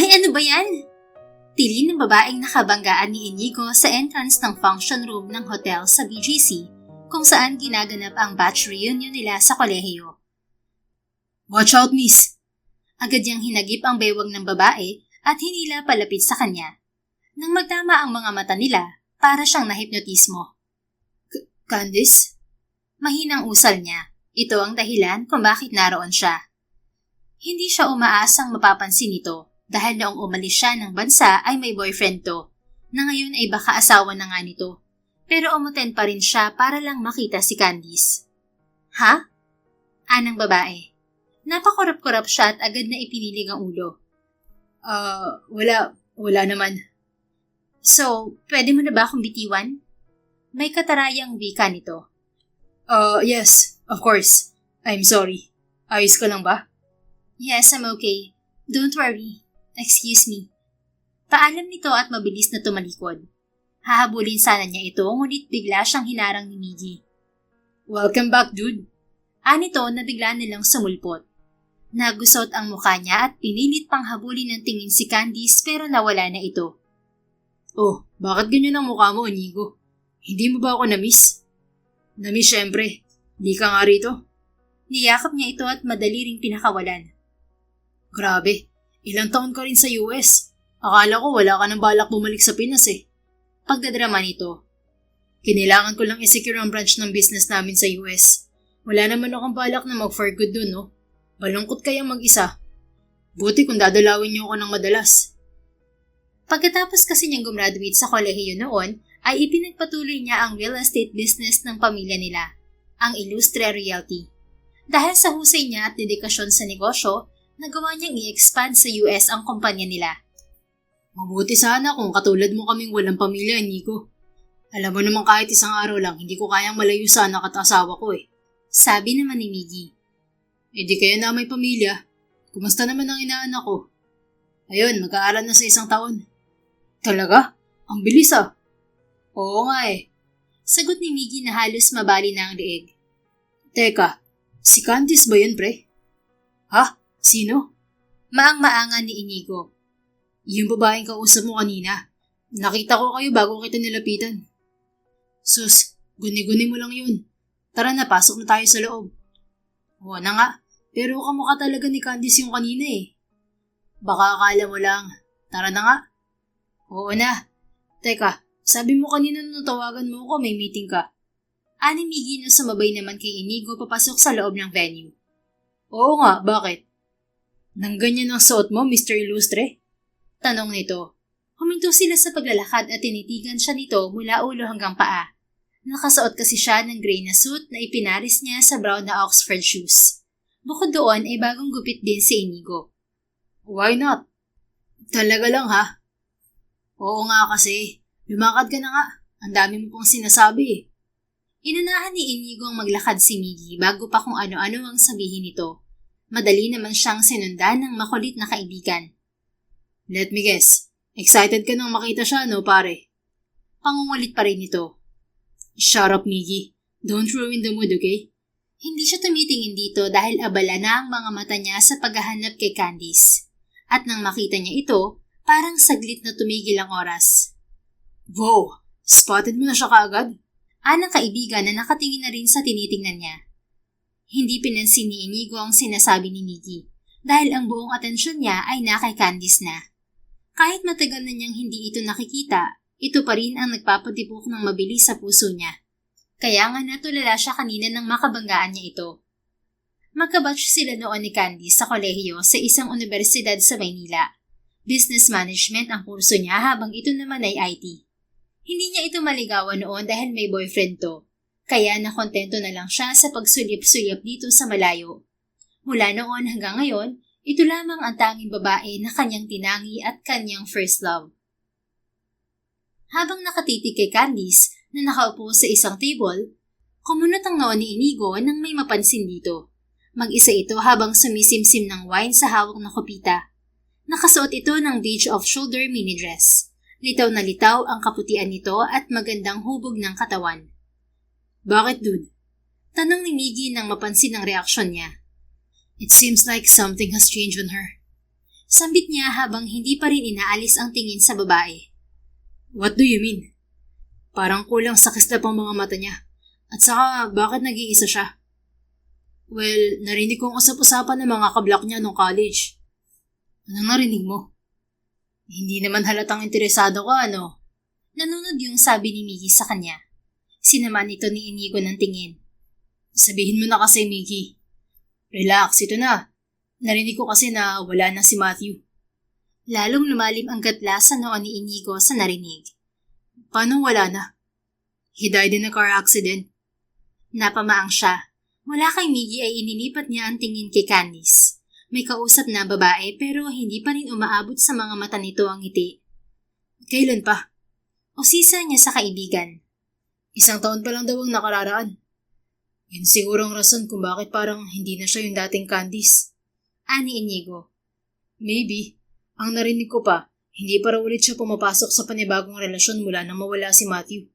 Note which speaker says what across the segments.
Speaker 1: Ay, ano ba yan? Tili ng babaeng nakabanggaan ni Inigo sa entrance ng function room ng hotel sa BGC kung saan ginaganap ang batch reunion nila sa kolehiyo.
Speaker 2: Watch out, miss!
Speaker 1: Agad niyang hinagip ang bewang ng babae at hinila palapit sa kanya. Nang magtama ang mga mata nila, para siyang nahipnotismo.
Speaker 2: Candice?
Speaker 1: Mahinang usal niya. Ito ang dahilan kung bakit naroon siya. Hindi siya umaasang mapapansin ito dahil noong umalis siya ng bansa ay may boyfriend to, na ngayon ay baka asawa na nga nito. Pero umuten pa rin siya para lang makita si Candice. Ha? Anang babae. Napakurap-kurap siya at agad na ipinilig ang ulo.
Speaker 2: Wala naman.
Speaker 1: So, pwede mo na ba akong bitiwan? May katarayang wika nito.
Speaker 2: Yes, of course. I'm sorry. Ayos ka lang ba?
Speaker 1: Yes, I'm okay. Don't worry. Excuse me. Paalam nito at mabilis na tumalikod. Hahabulin sana niya ito, ngunit bigla siyang hinarang ni Miggy.
Speaker 2: Welcome back, dude.
Speaker 1: Anito na bigla nilang sumulpot. Nagusot ang mukha niya at pinilit pang habulin ng tingin si Candice pero nawala na ito.
Speaker 2: Oh, bakit ganyan ang mukha mo, Inigo? Hindi mo ba ako na-miss? Na-miss syempre. Di ka nga rito.
Speaker 1: Niyakap niya ito at madali ring pinakawalan.
Speaker 2: Grabe, ilang taon ka rin sa US. Akala ko wala ka nang balak bumalik sa Pinas eh.
Speaker 1: Pagdadrama nito.
Speaker 2: Kinailangan ko lang i-secure ang branch ng business namin sa US. Wala naman akong balak na mag-for good dun, no? Balungkot kayang mag-isa. Buti kung dadalawin niyo ako ng madalas.
Speaker 1: Pagkatapos kasi niyang gumraduate sa kolehiyo noon, ay ipinagpatuloy niya ang real estate business ng pamilya nila, ang Illustre Realty. Dahil sa husay niya at dedikasyon sa negosyo, nagawa niyang i-expand sa US ang kumpanya nila.
Speaker 2: Mabuti sana kung katulad mo kaming walang pamilya, Inigo. Alam mo naman kahit isang araw lang, hindi ko kayang malayo sa anak at asawa ko eh.
Speaker 1: Sabi naman ni Miggy.
Speaker 2: Eh di kaya na may pamilya. Kumusta naman ang inaanak ko? Ayun, mag-aaral na sa 1 taon. Talaga? Ang bilis ah. Oo nga eh.
Speaker 1: Sagot ni Miggy na halos mabali na ang leeg.
Speaker 2: Teka, si Candice ba yun, pre? Ha? Sino?
Speaker 1: Maang-maangan ni Inigo.
Speaker 2: Yung babaeng kausap mo kanina. Nakita ko kayo bago kita nilapitan. Sus, guni-guni mo lang yun. Tara na, pasok na tayo sa loob. Oo na nga, pero kamukha talaga ni Candice yung kanina eh. Baka akala mo lang. Tara na nga. Oo na. Teka, sabi mo kanina nung tawagan mo ako may meeting ka.
Speaker 1: Ani Miggy na sumabay naman kay Inigo papasok sa loob ng venue.
Speaker 2: Oo nga, bakit? Nang ganyan ang suot mo, Mr. Illustre?
Speaker 1: Tanong nito. Huminto sila sa paglalakad at tinitigan siya nito mula ulo hanggang paa. Nakasuot kasi siya ng gray na suit na ipinaris niya sa brown na Oxford shoes. Bukod doon ay bagong gupit din si Inigo.
Speaker 2: Why not? Talaga lang ha? Oo nga kasi. Lumakad ka na nga. Ang dami mo pong sinasabi eh.
Speaker 1: Inunahan ni Inigo ang maglakad si Miggy bago pa kung ano-ano ang sabihin nito. Madali naman siyang sinundan ng makulit na kaibigan.
Speaker 2: Let me guess. Excited ka nang makita siya, no pare?
Speaker 1: Pangungulit pa rin ito.
Speaker 2: Shut up, Miggy. Don't ruin the mood, okay?
Speaker 1: Hindi siya tumitingin dito dahil abala na ang mga mata niya sa paghahanap kay Candice. At nang makita niya ito, parang saglit na tumigil ang oras.
Speaker 2: Wow! Spotted mo na siya kaagad?
Speaker 1: Anang kaibigan na nakatingin na rin sa tinitingnan niya. Hindi pinansin ni Inigo ang sinasabi ni Miggy dahil ang buong atensyon niya ay na kay Candice na. Kahit matagal na niyang hindi ito nakikita, ito pa rin ang nagpapatibok ng mabilis sa puso niya. Kaya nga natulala siya kanina nang makabanggaan niya ito. Magkabatch sila noon ni Candice sa kolehiyo sa isang universidad sa Maynila. Business Management ang kurso niya habang ito naman ay IT. Hindi niya ito maligawan noon dahil may boyfriend to. Kaya nakontento na lang siya sa pagsulyap-sulyap dito sa malayo. Mula noon hanggang ngayon, ito lamang ang tanging babae na kanyang tinangi at kanyang first love. Habang nakatitig kay Candice na nakaupo sa isang table, kumunot ang noo ni Inigo nang may mapansin dito. Mag-isa ito habang sumisimsim ng wine sa hawak na kopita. Nakasuot ito ng beige off-shoulder mini dress. Litaw na litaw ang kaputian nito at magandang hubog ng katawan.
Speaker 2: Bakit, dude?
Speaker 1: Tanong ni Miggy nang mapansin ang reaksyon niya.
Speaker 2: It seems like something has changed on her.
Speaker 1: Sambit niya habang hindi pa rin inaalis ang tingin sa babae.
Speaker 2: What do you mean? Parang kulang sa kislap ang mga mata niya. At saka, bakit nag-iisa siya? Well, narinig kong usap-usapan ng mga kablak niya nung college. Anong narinig mo? Hindi naman halatang interesado ka, ano?
Speaker 1: Nanunod yung sabi ni Miggy sa kanya. Sinaman ito ni Inigo ng tingin.
Speaker 2: Sabihin mo na kasi, Miggy. Relax, ito na. Narinig ko kasi na wala na si Matthew.
Speaker 1: Lalong lumalim ang gatla sa noon ni Inigo sa narinig.
Speaker 2: Paano wala na? He died in a car accident.
Speaker 1: Napamaang siya. Mula kay Miggy ay inilipat niya ang tingin kay Candice. May kausap na babae pero hindi pa rin umaabot sa mga mata nito ang ngiti.
Speaker 2: Kailan pa?
Speaker 1: Usisa niya sa kaibigan.
Speaker 2: 1 taon pa lang daw ang nakararaan. Yun siguro ang rason kung bakit parang hindi na siya yung dating Candice.
Speaker 1: Ani Inigo.
Speaker 2: Maybe. Ang narinig ko pa, hindi pa raw ulit siya pumapasok sa panibagong relasyon mula nang mawala si Matthew.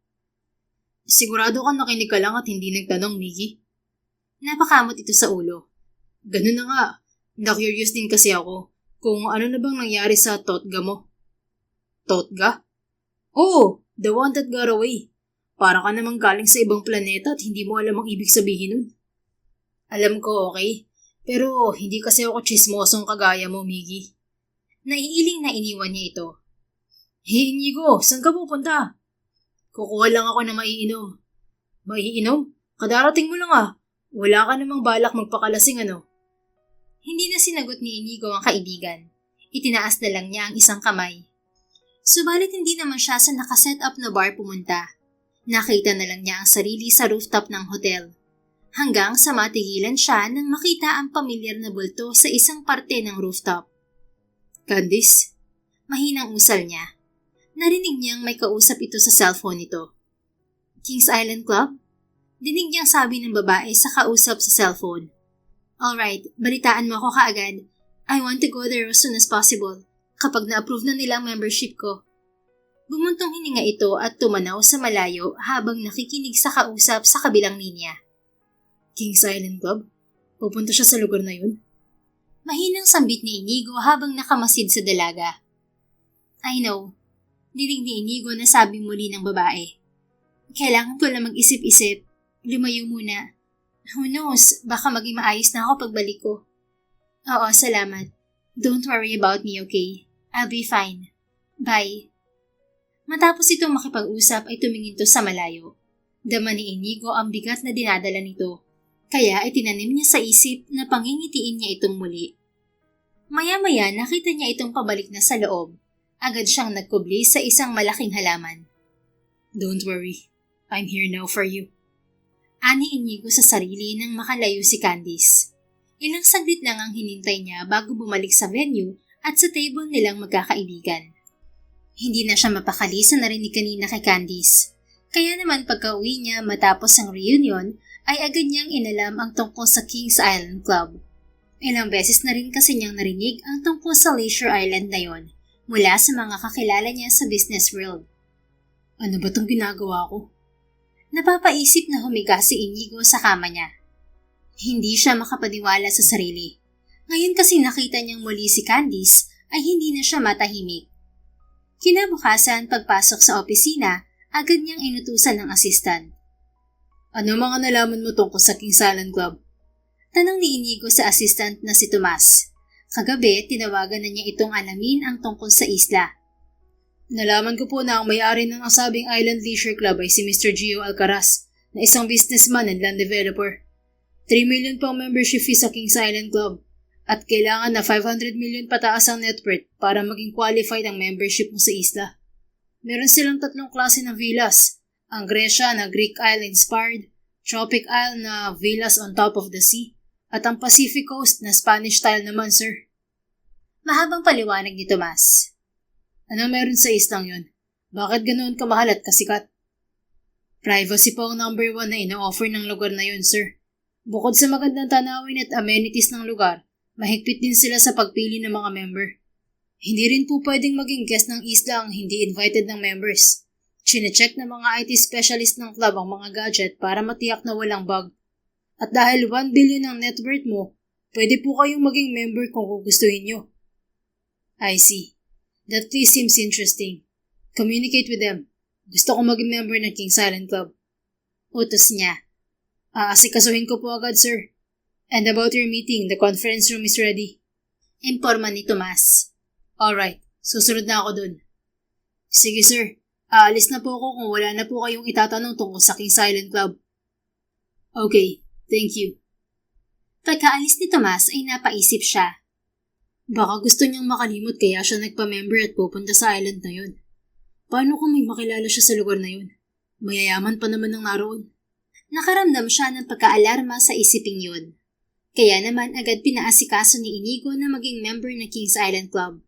Speaker 2: Sigurado ka nakinig ka lang at hindi nagtanong, Miggy?
Speaker 1: Napakamot ito sa ulo.
Speaker 2: Ganun na nga. Na-curious din kasi ako kung ano na bang nangyari sa Totga mo. Totga? Oo, the one that got away. Para ka namang galing sa ibang planeta at hindi mo alam ang ibig sabihin nun. Alam ko, okay? Pero hindi kasi ako chismosong kagaya mo, Miggy.
Speaker 1: Naiiling na iniwan niya ito.
Speaker 2: Hey, Inigo, saan ka pupunta? Kukuha lang ako na maiinom. Maiinom? Kadarating mo lang ah. Wala ka namang balak magpakalasing ano?
Speaker 1: Hindi na sinagot ni Inigo ang kaibigan. Itinaas na lang niya ang isang kamay. Subalit hindi naman siya sa nakaset up na bar pumunta. Nakita na lang niya ang sarili sa rooftop ng hotel. Hanggang sa matigilan siya nang makita ang pamilyar na bulto sa isang parte ng rooftop.
Speaker 2: Candice?
Speaker 1: Mahinang usal niya. Narinig niyang may kausap ito sa cellphone nito. Kings Island Club? Dinig niyang sabi ng babae sa kausap sa cellphone. Alright, balitaan mo ako kaagad. I want to go there as soon as possible. Kapag na-approve na nila ang membership ko. Bumuntong hininga ito at tumanaw sa malayo habang nakikinig sa kausap sa kabilang linya.
Speaker 2: Kings Island Club? Pupunta siya sa lugar na yun?
Speaker 1: Mahinang sambit ni Inigo habang nakamasid sa dalaga. I know. Dinig ni Inigo na sabi muli ng babae. Kailangan ko lang mag-isip-isip. Lumayo muna. Who knows, baka maging maayos na ako pagbalik ko. Oo, salamat. Don't worry about me, okay? I'll be fine. Bye. Matapos itong makipag-usap ay tumingin to sa malayo. Dama ni Inigo ang bigat na dinadala nito. Kaya itinanim niya sa isip na pangingitiin niya itong muli. Maya-maya nakita niya itong pabalik na sa loob. Agad siyang nagkubli sa isang malaking halaman.
Speaker 2: Don't worry. I'm here now for you.
Speaker 1: Ani Inigo sa sarili nang makalayo si Candice. Ilang saglit lang ang hinintay niya bago bumalik sa venue at sa table nilang magkakaibigan. Hindi na siya mapakali sa narinig kanina kay Candice. Kaya naman pagka-uwi niya matapos ang reunion ay agad niyang inalam ang tungkol sa Kings Island Club. Ilang beses na rin kasi niyang narinig ang tungkol sa Leisure Island na yon mula sa mga kakilala niya sa business world.
Speaker 2: Ano ba tong ginagawa ko?
Speaker 1: Napapaisip na humiga si Inigo sa kama niya. Hindi siya makapaniwala sa sarili. Ngayon kasi nakita niyang muli si Candice ay hindi na siya matahimik. Kinabukasan pagpasok sa opisina, agad niyang inutusan ng assistant.
Speaker 2: Ano mga nalaman mo tungkol sa Kings Island Club?
Speaker 1: Tanong ni Inigo sa assistant na si Tomas. Kagabi, tinawagan na niya itong alamin ang tungkol sa isla.
Speaker 2: Nalaman ko po na ang may-ari ng nasabing Island Leisure Club ay si Mr. Gio Alcaraz, na isang businessman and land developer. 3 million pang membership fee sa Kings Island Club at kailangan na 500 million pataas ang net worth para maging qualified ang membership mo sa isla. Meron silang 3 klase ng villas, ang Grecia na Greek Isle-inspired, Tropic Isle na villas on top of the sea, at ang Pacific Coast na Spanish style naman, sir.
Speaker 1: Mahabang paliwanag ni Tomas.
Speaker 2: Anong meron sa islang yun? Bakit ganoon kamahal at kasikat? Privacy po ang number 1 na ino-offer ng lugar na yun, sir. Bukod sa magandang tanawin at amenities ng lugar, mahigpit din sila sa pagpili ng mga member. Hindi rin po pwedeng maging guest ng isla ang hindi invited ng members. Chine-check ng mga IT specialist ng club ang mga gadget para matiyak na walang bug. At dahil 1 billion ang net worth mo, pwede po kayong maging member kung gugustuhin nyo. I see. That place seems interesting. Communicate with them. Gusto ko maging member ng King's Island Club.
Speaker 1: Utos niya.
Speaker 2: Aasikasuhin ko po agad, sir. And about your meeting, the conference room is ready.
Speaker 1: Imporma ni Tomas.
Speaker 2: Alright, susunod na ako dun. Sige, sir. Aalis na po ako kung wala na po kayong itatanong tungkol sa King's Island Club. Okay, thank you.
Speaker 1: Pagkaalis ni Tomas ay napaisip siya.
Speaker 2: Baka gusto niyang makalimot kaya siya nagpa-member at pupunta sa island na yun. Paano kung may makilala siya sa lugar na yun? Mayayaman pa naman ang naroon.
Speaker 1: Nakaramdam siya ng pagkaalarma sa isiping yun. Kaya naman agad pinaasikaso ni Inigo na maging member ng King's Island Club.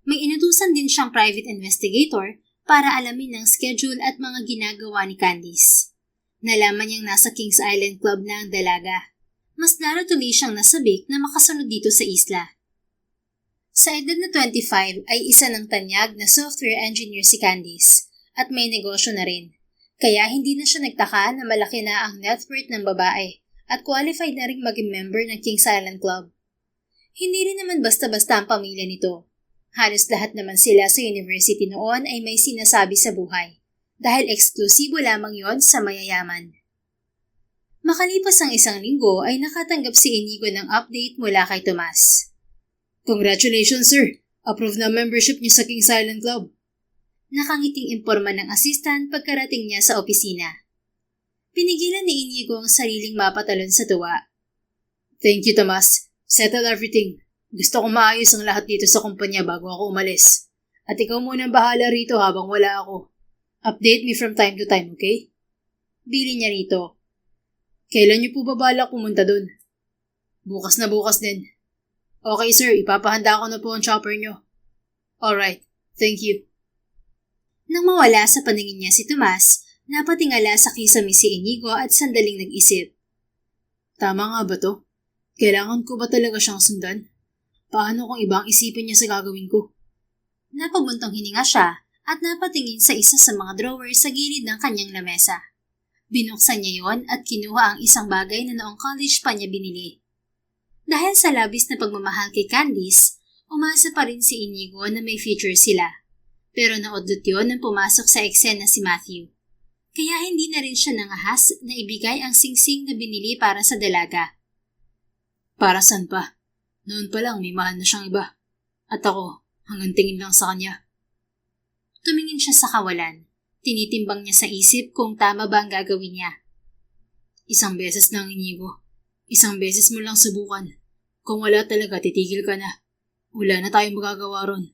Speaker 1: May inutusan din siyang private investigator para alamin ang schedule at mga ginagawa ni Candice. Nalaman niyang nasa King's Island Club na ang dalaga. Mas lalo tuloy siyang nasabik na makasunod dito sa isla. Sa edad na 25 ay isa ng tanyag na software engineer si Candice at may negosyo na rin. Kaya hindi na siya nagtaka na malaki na ang net worth ng babae at qualified na rin maging member ng King's Island Club. Hindi rin naman basta-basta ang pamilya nito. Halos lahat naman sila sa university noon ay may sinasabi sa buhay dahil eksklusibo lamang yon sa mayayaman. Makalipas ang isang linggo ay nakatanggap si Inigo ng update mula kay Tomas.
Speaker 2: Congratulations, sir. Approved na membership niyo sa King's Island Club.
Speaker 1: Nakangiting imporma ng assistant pagkarating niya sa opisina. Pinigilan ni Inigo ang sariling mapatalon sa tuwa.
Speaker 2: Thank you, Tomas. Settle everything. Gusto kong maayos ang lahat dito sa kumpanya bago ako umalis. At ikaw muna ang bahala rito habang wala ako. Update me from time to time, okay?
Speaker 1: Bili niya rito.
Speaker 2: Kailan niyo po ba balak pumunta dun? Bukas na bukas din. Okay, sir. Ipapahanda ko na po ang chopper niyo. Alright. Thank you.
Speaker 1: Nang mawala sa paningin niya si Tomas, napatingala sa kisame si Inigo at sandaling nag-isip.
Speaker 2: Tama nga ba to? Kailangan ko ba talaga siyang sundan? Paano kung ibang isipin niya sa gagawin ko?
Speaker 1: Napabuntong hininga siya at napatingin sa isa sa mga drawer sa gilid ng kanyang lamesa. Binuksan niya yon at kinuha ang isang bagay na noong college pa niya binili. Dahil sa labis na pagmamahal kay Candice, umasa pa rin si Inigo na may future sila. Pero naudlot yun nang pumasok sa eksena si Matthew. Kaya hindi na rin siya nangahas na ibigay ang singsing na binili para sa dalaga.
Speaker 2: Para saan pa? Noon pa lang may mahal na siyang iba. At ako, hanggang tingin lang sa kanya.
Speaker 1: Tumingin siya sa kawalan. Tinitimbang niya sa isip kung tama ba ang gagawin niya.
Speaker 2: Isang beses lang, Inigo. Isang beses mo lang subukan. Kung wala talaga, titigil ka na. Wala na tayong magagawa ron.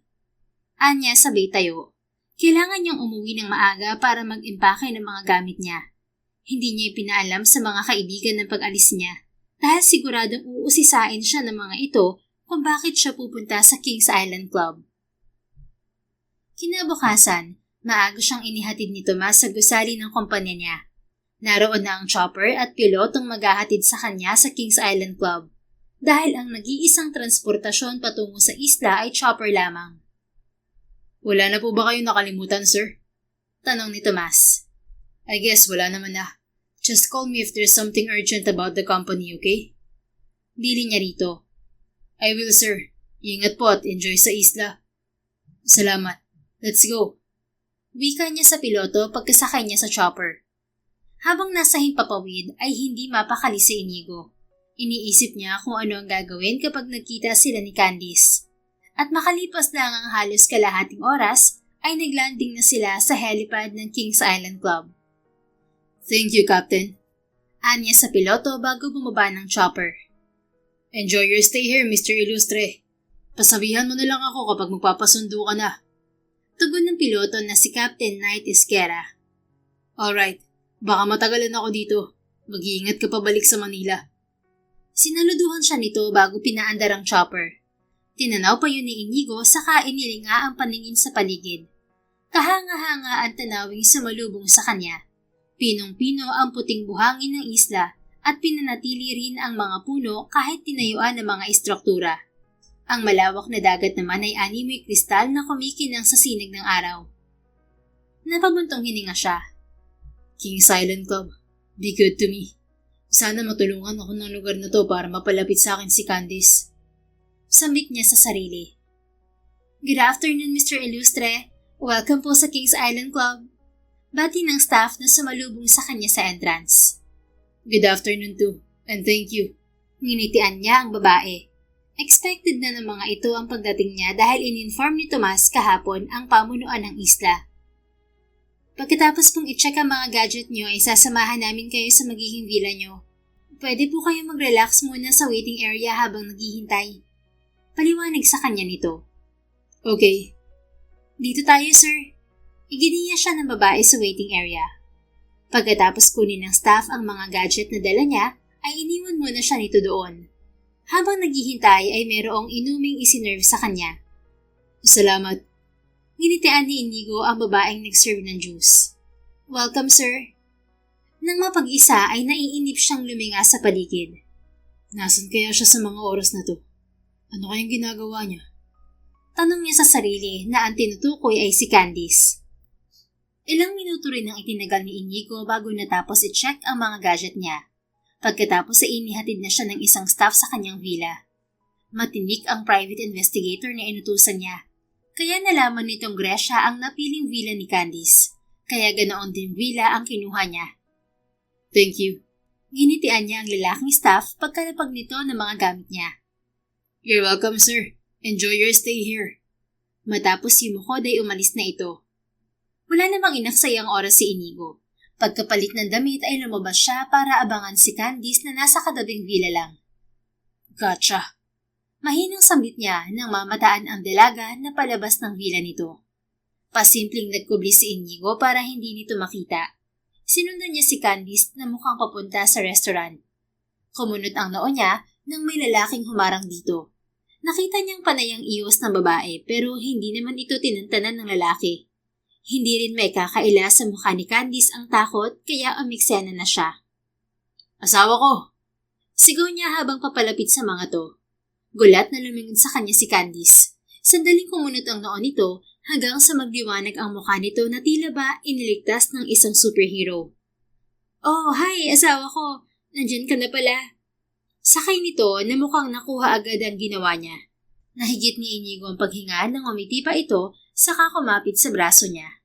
Speaker 1: Anya sabay tayo. Kailangan niyang umuwi ng maaga para mag-impake ng mga gamit niya. Hindi niya ipinaalam sa mga kaibigan ng pag-alis niya dahil siguradong uusisain siya ng mga ito kung bakit siya pupunta sa King's Island Club. Kinabukasan, maaga siyang inihatid ni Tomas sa gusali ng kumpanya niya. Naroon na ang chopper at pilotong maghahatid sa kanya sa King's Island Club dahil ang nag-iisang transportasyon patungo sa isla ay chopper lamang.
Speaker 2: Wala na po ba kayong nakalimutan, sir?
Speaker 1: Tanong ni Tomas.
Speaker 2: I guess wala naman na. Just call me if there's something urgent about the company, okay?
Speaker 1: Bili niya rito.
Speaker 2: I will, sir. Ingat po at enjoy sa isla. Salamat. Let's go.
Speaker 1: Wika niya sa piloto pagkasakay niya sa chopper. Habang nasa himpapawid ay hindi mapakali si Inigo. Iniisip niya kung ano ang gagawin kapag nagkita sila ni Candice. At makalipas lang ang halos kalahating oras ay naglanding na sila sa helipad ng King's Island Club.
Speaker 2: Thank you, Captain.
Speaker 1: Anya sa piloto bago bumaba ng chopper.
Speaker 2: Enjoy your stay here, Mr. Illustre. Pasabihan mo na lang ako kapag magpapasundo ka na.
Speaker 1: Tugon ng piloto na si Captain Knight Esquera.
Speaker 2: Alright. Baka matagalan ako dito. Mag-iingat ka pabalik sa Manila.
Speaker 1: Sinaluduhan siya nito bago pinaandar ang chopper. Tinanaw pa yun ni Inigo saka inilinga ang paningin sa paligid. Kahanga-hanga ang tanawing sumalubong sa kanya. Pinong-pino ang puting buhangin ng isla at pinanatili rin ang mga puno kahit tinayuan ng mga istruktura. Ang malawak na dagat naman ay animoy kristal na kumikinang sa sinag ng araw. Napabuntong hininga siya.
Speaker 2: King's Island Club, be good to me. Sana matulungan ako ng lugar na to para mapalapit sa akin si Candice.
Speaker 1: Sambit niya sa sarili. Good afternoon, Mr. Illustre. Welcome po sa Kings Island Club. Bati ng staff na sumalubong sa kanya sa entrance.
Speaker 2: Good afternoon too, and thank you.
Speaker 1: Nginitian niya ang babae. Expected na ng mga ito ang pagdating niya dahil in-inform ni Tomas kahapon ang pamunuan ng isla. Pagkatapos pong i-check ang mga gadget niyo ay sasamahan namin kayo sa magiging villa niyo. Pwede po kayo mag-relax muna sa waiting area habang naghihintay. Paliwanag sa kanya nito.
Speaker 2: Okay.
Speaker 1: Dito tayo, sir. Iginiya siya ng babae sa waiting area. Pagkatapos kunin ng staff ang mga gadget na dala niya, ay iniwan muna siya nito doon. Habang naghihintay ay mayroong inuming isinerve sa kanya.
Speaker 2: Salamat.
Speaker 1: Nginitian ni Inigo ang babaeng nag-serve ng juice. Welcome, sir. Nang mapag-isa ay naiinip siyang luminga sa paligid.
Speaker 2: Nasaan kaya siya sa mga oras na to? Ano kayang ginagawa niya?
Speaker 1: Tanong niya sa sarili na ang tinutukoy ay si Candice. Ilang minuto rin ang itinagal ni Inigo bago natapos i-check ang mga gadget niya. Pagkatapos ay inihatid na siya ng isang staff sa kanyang villa. Matinik ang private investigator na inutusan niya. Kaya nalaman nitong Gresha ang napiling villa ni Candice. Kaya ganoon din villa ang kinuha niya.
Speaker 2: Thank you.
Speaker 1: Ginitian niya ang lalaking staff pagkalapag nito ng mga gamit niya.
Speaker 2: You're welcome, sir. Enjoy your stay here.
Speaker 1: Matapos yumukod ay umalis na ito. Wala namang inaksayang oras si Inigo. Pagkapalit ng damit ay lumabas siya para abangan si Candice na nasa kadabing villa lang.
Speaker 2: Gotcha.
Speaker 1: Mahinang sambit niya nang mamataan ang dalaga na palabas ng villa nito. Pasimpleng nagkubli si Inigo para hindi nito makita. Sinundan niya si Candice na mukhang papunta sa restaurant. Kumunot ang noo niya nang may lalaking humarang dito. Nakita niyang panay ang iwas ng babae pero hindi naman ito tinantanan ng lalaki. Hindi rin may kakaila sa mukha ni Candice ang takot kaya umiksena na siya.
Speaker 2: Asawa ko!
Speaker 1: Sigaw niya habang papalapit sa mga to. Gulat na lumingon sa kanya si Candice. Sandaling kumunot ang noo nito hanggang sa magliwanag ang mukha nito na tila ba iniligtas ng isang superhero. Oh, hi, asawa ko. Nandyan ka na pala. Sakay nito na mukhang nakuha agad ang ginawa niya. Nahigit ni Inigo ang paghinga nang umiti pa ito saka kumapit sa braso niya.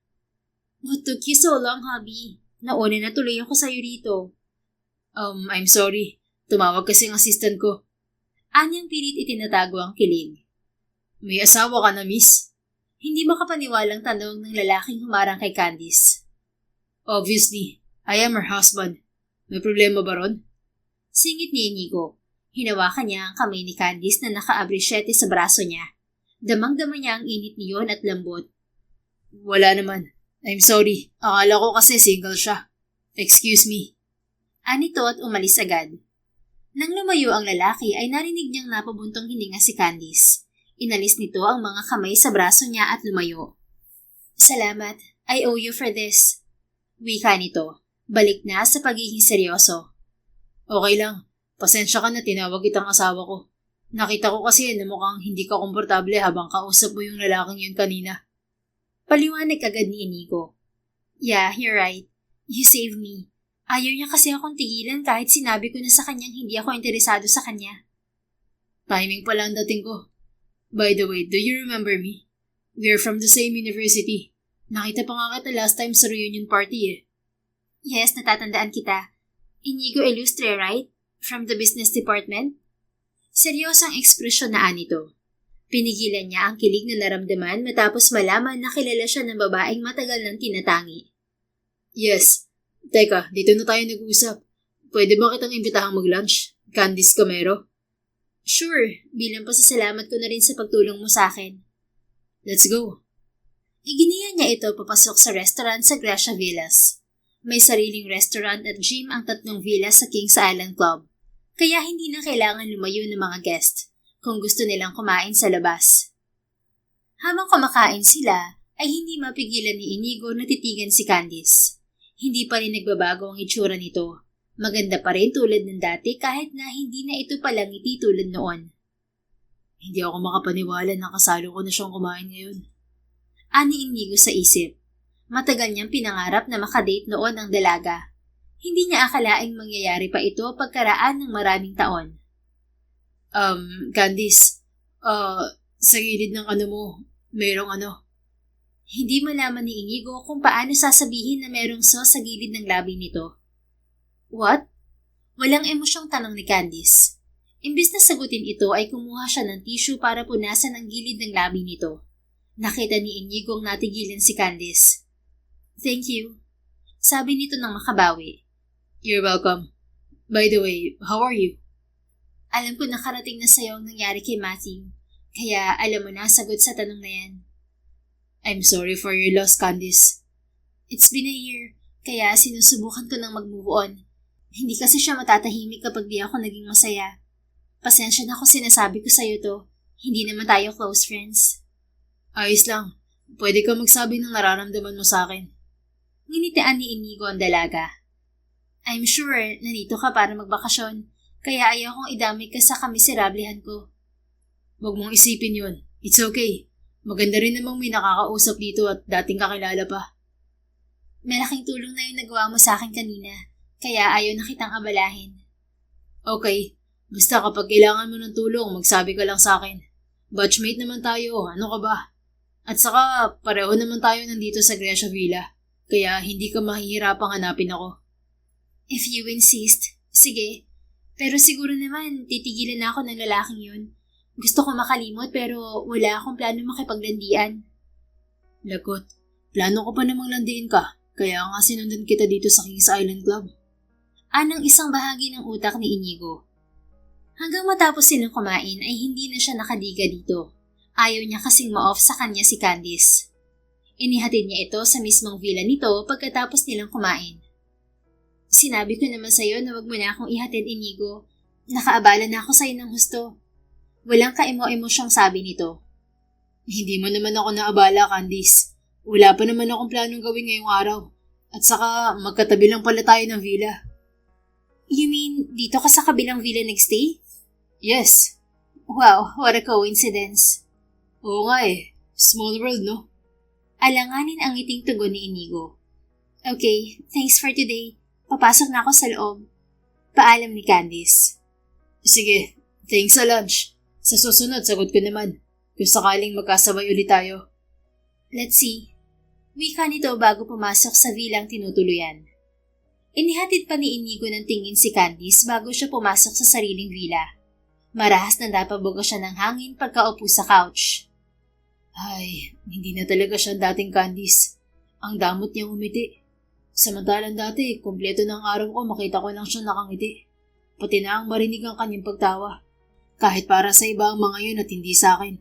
Speaker 1: What took you so long, hubby? Nauna na tuloy ako sa'yo rito.
Speaker 2: I'm sorry. Tumawag kasi ang assistant ko.
Speaker 1: Anyang pilit itinatago ang kilig.
Speaker 2: May asawa ka na, miss?
Speaker 1: Hindi makapaniwalang tanong ng lalaking humarang kay Candice.
Speaker 2: Obviously, I am her husband. May problema ba ron?
Speaker 1: Singit ni Inigo. Hinawakan niya ang kamay ni Candice na naka-abrisyete sa braso niya. Damang-dama niya ang init niyon at lambot.
Speaker 2: Wala naman. I'm sorry. Akala ko kasi single siya. Excuse me.
Speaker 1: Anito at umalis agad. Nang lumayo ang lalaki ay narinig niyang napabuntong hininga si Candice. Inalis nito ang mga kamay sa braso niya at lumayo. Salamat. I owe you for this. Wika nito. Balik na sa pagiging seryoso.
Speaker 2: Okay lang. Pasensya ka na tinawag kitang asawa ko. Nakita ko kasi na mukhang hindi ka komportable habang kausap mo yung lalaking yun kanina.
Speaker 1: Paliwanag agad ni Inigo. Yeah, you're right. You saved me. Ayaw niya kasi akong tigilan kahit sinabi ko na sa kanyang hindi ako interesado sa kanya.
Speaker 2: Timing pala ang dating ko. By the way, do you remember me? We're from the same university. Nakita pa nga kita last time sa reunion party eh.
Speaker 1: Yes, natatandaan kita. Inigo Illustre, right? From the business department? Seryosang ekspresyon na nito. Pinigilan niya ang kilig na naramdaman matapos malaman na kilala siya ng babaeng matagal nang tinatangi.
Speaker 2: Yes. Teka, dito na tayo nag-usap. Pwede ba kitang imbitahang mag-lunch? Candice Camero?
Speaker 1: Sure, bilang pasasalamat ko na rin sa pagtulong mo sa akin.
Speaker 2: Let's go.
Speaker 1: Iginiya niya ito papasok sa restaurant sa Gracia Villas. May sariling restaurant at gym ang tatlong villas sa Kings Island Club. Kaya hindi na kailangan lumayo ng mga guest kung gusto nilang kumain sa labas. Habang kumakain sila, ay hindi mapigilan ni Inigo na titigan si Candice. Hindi pa rin nagbabago ang itsura nito. Maganda pa rin tulad ng dati kahit na hindi na ito palangiti tulad noon.
Speaker 2: Hindi ako makapaniwala na kasalo ko na siyang kumain ngayon.
Speaker 1: Ani Inigo sa isip. Matagal niyang pinangarap na makadate noon ang dalaga. Hindi niya akalaing mangyayari pa ito pagkaraan ng maraming taon.
Speaker 2: Candice, sa gilid ng ano mo, Mayroong ano?
Speaker 1: Hindi malaman ni Inigo kung paano sasabihin na merong sauce sa gilid ng labi nito. What? Walang emosyong tanong ni Candice. Imbis na sagutin ito ay kumuha siya ng tissue para punasan ang gilid ng labi nito. Nakita ni Inigo ang natigilan si Candice. Thank you. Sabi nito ng makabawi.
Speaker 2: You're welcome. By the way, how are you?
Speaker 1: Alam ko nakarating na sa'yo ang nangyari kay Matthew. Kaya alam mo na sagot sa tanong na yan.
Speaker 2: I'm sorry for your loss, Candice.
Speaker 1: It's been a year, kaya sinusubukan ko ng mag-move on. Hindi kasi siya matatahimik kapag di ako naging masaya. Pasensya na kung sinasabi ko sa'yo to. Hindi naman tayo close friends.
Speaker 2: Ayos lang. Pwede ka magsabi ng nararamdaman mo sa akin.
Speaker 1: Nginitian ni Inigo ang dalaga. I'm sure nandito ka para magbakasyon, kaya ayaw kong idamay ka sa kamiserablehan ko.
Speaker 2: Huwag mong isipin yun. It's okay. Maganda rin namang may nakakausap dito at dating kakilala pa.
Speaker 1: Malaking tulong na yung nagawa mo sa akin kanina, kaya ayaw na kitang abalahin.
Speaker 2: Okay. Basta kapag kailangan mo ng tulong, magsabi ka lang sa akin. Batchmate naman tayo, ano ka ba? At saka, pareho naman tayo nandito sa Gracia Villa, kaya hindi ka mahihirapang hanapin ako.
Speaker 1: If you insist, sige. Pero siguro naman, titigilan na ako ng lalaking yun. Gusto ko makalimot pero wala akong plano makipaglandian.
Speaker 2: Lagot, plano ko pa namang landiin ka, kaya nga sinundan kita dito sa Kings Island Club.
Speaker 1: Anang isang bahagi ng utak ni Inigo. Hanggang matapos silang kumain ay hindi na siya nakadiga dito. Ayaw niya kasing ma-off sa kanya si Candice. Inihatid niya ito sa mismong villa nito pagkatapos nilang kumain. Sinabi ko naman sa'yo na wag mo na akong ihatid, Inigo. Nakaabala na ako sa'yo ng husto. Walang kaemo-emosyong sabi nito.
Speaker 2: Hindi mo naman ako naabala, Candice. Wala pa naman akong planong gawin ngayong araw. At saka, magkatabi lang pala tayo ng villa.
Speaker 1: You mean, dito ka sa kabilang villa nagstay?
Speaker 2: Yes.
Speaker 1: Wow, what a coincidence.
Speaker 2: Oo nga eh. Small world, no?
Speaker 1: Alanganin ang ngiting tugon ni Inigo. Okay, thanks for today. Papasok na ako sa loob. Paalam ni Candice.
Speaker 2: Sige, thanks sa lunch. Sa susunod, sagot ko naman. Kung sakaling magkasabay ulit tayo.
Speaker 1: Let's see. Wika nito bago pumasok sa villang tinutuluyan. Inihatid pa ni Inigo ng tingin si Candice bago siya pumasok sa sariling villa. Marahas na napabuga siya ng hangin pagkaupo sa couch.
Speaker 2: Ay, hindi na talaga siya dating Candice. Ang damot niyang umiti. Samantalang dati, kumpleto ng araw ko makita ko lang siya nakangiti. Pati na ang marinig ang kanyang pagtawa. Kahit para sa iba ang mga yun at hindi sa akin.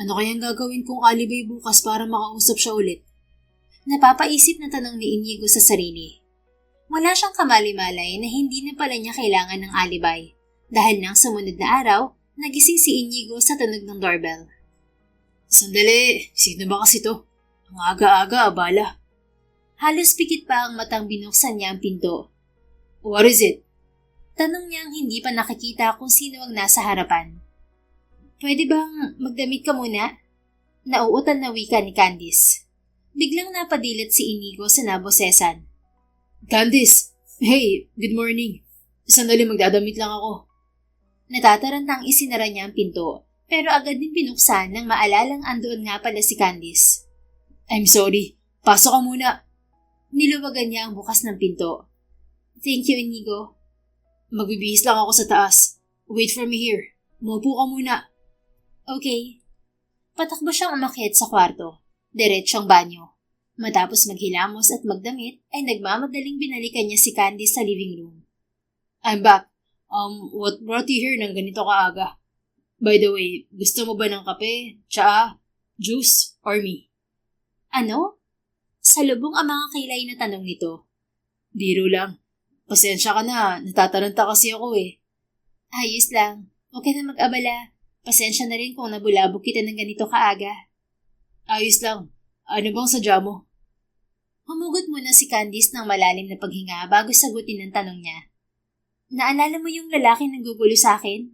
Speaker 2: Ano kayang gagawin kong alibay bukas para makausap siya ulit?
Speaker 1: Napapaisip na tanong ni Inigo sa sarili. Wala siyang kamali-malay na hindi na pala niya kailangan ng alibay. Dahil nang sumunod na araw, nagising si Inigo sa tunog ng doorbell.
Speaker 2: Sandali, sino ba kasi to? Ang aga-aga, abala.
Speaker 1: Halos pikit pa ang matang binuksan niya ang pinto.
Speaker 2: What is it?
Speaker 1: Tanong niyang hindi pa nakikita kung sino ang nasa harapan. Pwede bang magdamit ka muna? Nauutan na wika ni Candice. Biglang napadilat si Inigo sa nabosesan.
Speaker 2: Candice! Hey, good morning. Sandali, magdadamit lang ako.
Speaker 1: Natatarantang isinara niya ang pinto, pero agad din binuksan nang maalalang andoon nga pala si Candice.
Speaker 2: I'm sorry. Pasok ka muna.
Speaker 1: Niluwagan niya ang bukas ng pinto. Thank you, Inigo.
Speaker 2: Magbibihis lang ako sa taas. Wait for me here. Umupo ka muna.
Speaker 1: Okay. Patakbo siyang umakyat sa kwarto. Diretsyong banyo. Matapos maghilamos at magdamit, ay nagmamadaling binalikan niya si Candice sa living room.
Speaker 2: I'm back. What brought you here ng ganito kaaga? By the way, gusto mo ba ng kape, tsaa, juice, or me?
Speaker 1: Ano? Salubong ang mga kilay na tanong nito.
Speaker 2: Biro lang. Pasensya ka na, natataranta kasi ako eh.
Speaker 1: Ayos lang. Huwag ka na mag-abala. Pasensya na rin kung nabulabog kita ng ganito kaaga.
Speaker 2: Ayos lang. Ano bang sadya mo?
Speaker 1: Humugot muna si Candice ng malalim na paghinga bago sagutin ang tanong niya. Naalala mo yung lalaking nanggugulo sa akin?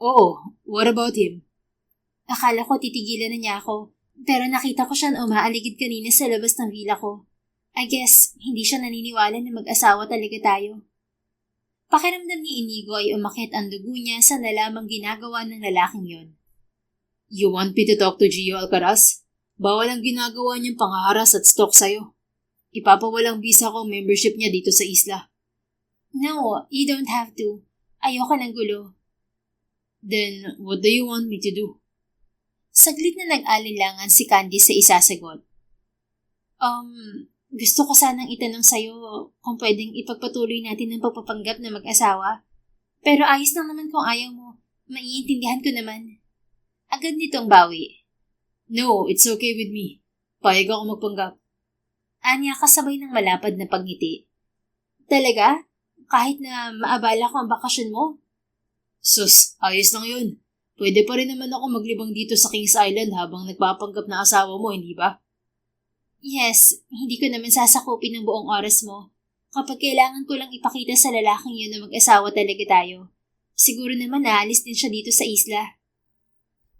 Speaker 2: Oo, what about him?
Speaker 1: Akala ko titigilan na niya ako, pero nakita ko siyang umaaligid kanina sa labas ng villa ko. I guess, hindi siya naniniwala na mag-asawa talaga tayo. Pakiramdam ni Inigo ay umakit ang dugo niya sa nalamang ginagawa ng lalaking yon.
Speaker 2: You want me to talk to Gio Alcaraz? Bawal ang ginagawa niyang panghaharas at stalk sa'yo. Ipapawalang visa ko ang membership niya dito sa isla.
Speaker 1: No, you don't have to. Ayoko ng gulo.
Speaker 2: Then, what do you want me to do?
Speaker 1: Saglit na nag-alinlangan si Candice sa isasagot. Gusto ko sanang itanong sa'yo kung pwedeng ipagpatuloy natin ang pagpapanggap na mag-asawa. Pero ayos lang naman kung ayaw mo. Maiintindihan ko naman. Agad nitong bawi.
Speaker 2: No, it's okay with me. Payag ako magpanggap.
Speaker 1: Anya kasabay ng malapad na pagngiti. Talaga? Kahit na maabala ko ang bakasyon mo?
Speaker 2: Sus, ayos lang yun. Pwede pa rin naman ako maglibang dito sa Kings Island habang nagpapanggap na asawa mo, hindi ba?
Speaker 1: Yes, hindi ko naman sasakupin ng buong oras mo. Kapag kailangan ko lang ipakita sa lalaking yun na mag-asawa talaga tayo. Siguro naman naalis din siya dito sa isla.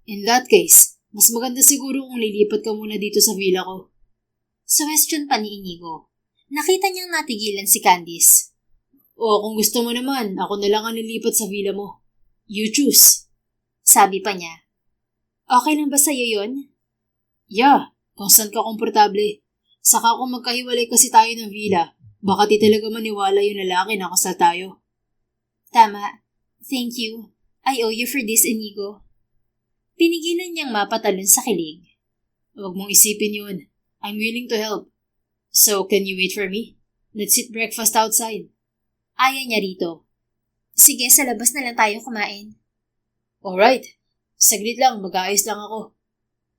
Speaker 2: In that case, mas maganda siguro kung lilipat ka muna dito sa villa ko.
Speaker 1: Suwestyon pa ni Inigo. Nakita niyang natigilan si Candice.
Speaker 2: O kung gusto mo naman, ako na lang ang lilipat sa villa mo. You choose.
Speaker 1: Sabi pa niya. Okay lang ba sa'yo yun?
Speaker 2: Yeah, kung saan ka komportable. Saka kung magkahiwalay kasi tayo ng villa, baka di talaga maniwala yung lalaki na kasal tayo.
Speaker 1: Tama. Thank you. I owe you for this, Inigo. Pinigilan niyang mapatalon sa kilig.
Speaker 2: Huwag mong isipin yun. I'm willing to help. So, can you wait for me? Let's eat breakfast outside.
Speaker 1: Ayaw niya rito. Sige, sa labas na lang tayo kumain.
Speaker 2: Alright. Saglit lang, mag-aayos lang ako.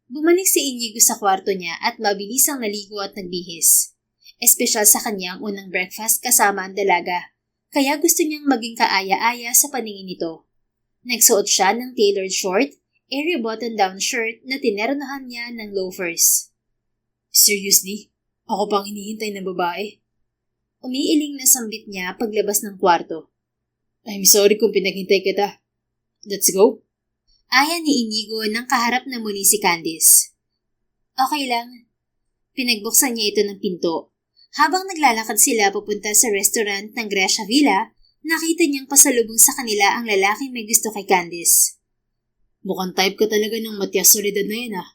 Speaker 1: Bumalik si Inigo sa kwarto niya at mabilisang naligo at nagbihis. Espesyal sa kanyang unang breakfast kasama ang dalaga, kaya gusto niyang maging kaaya-aya sa paningin nito. Nagsuot siya ng tailored short, airy button-down shirt na tinernohan niya ng loafers.
Speaker 2: Seriously? Ako pang hinihintay ng babae?
Speaker 1: Umiiling na sambit niya paglabas ng kwarto.
Speaker 2: I'm sorry kung pinaghintay kita. Let's go.
Speaker 1: Aya ni Inigo nang kaharap na muli si Candice. Okay lang. Pinagbuksan niya ito ng pinto. Habang naglalakad sila papunta sa restaurant ng Grecia Villa, nakita niyang pasalubong sa kanila ang lalaking may gusto kay Candice.
Speaker 2: Mukhang type ka talaga ng Matias Soledad na yan, ah.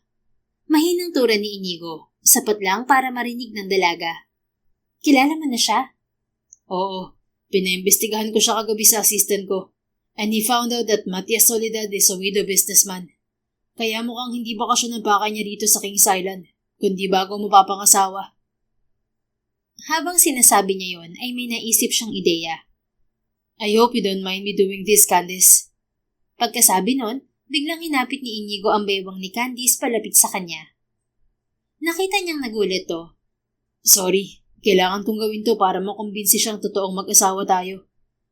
Speaker 1: Mahinang tura ni Inigo. Sapat lang para marinig ng dalaga. Kilala mo na siya?
Speaker 2: Oo. Pinaimbestigahan ko siya kagabi sa assistant ko. And he found out that Matias Soledad is a widow businessman. Kaya mukhang hindi bakasyon ang baka niya dito sa Kings Island, kundi bago mo papangasawa.
Speaker 1: Habang sinasabi niya yon, ay may naisip siyang ideya.
Speaker 2: I hope you don't mind me doing this, Candice.
Speaker 1: Pagkasabi nun, biglang hinapit ni Inigo ang baywang ni Candice palapit sa kanya. Nakita niyang nagulat to.
Speaker 2: Sorry, kailangan kong gawin to para makumbinsi siyang totoong mag-asawa tayo.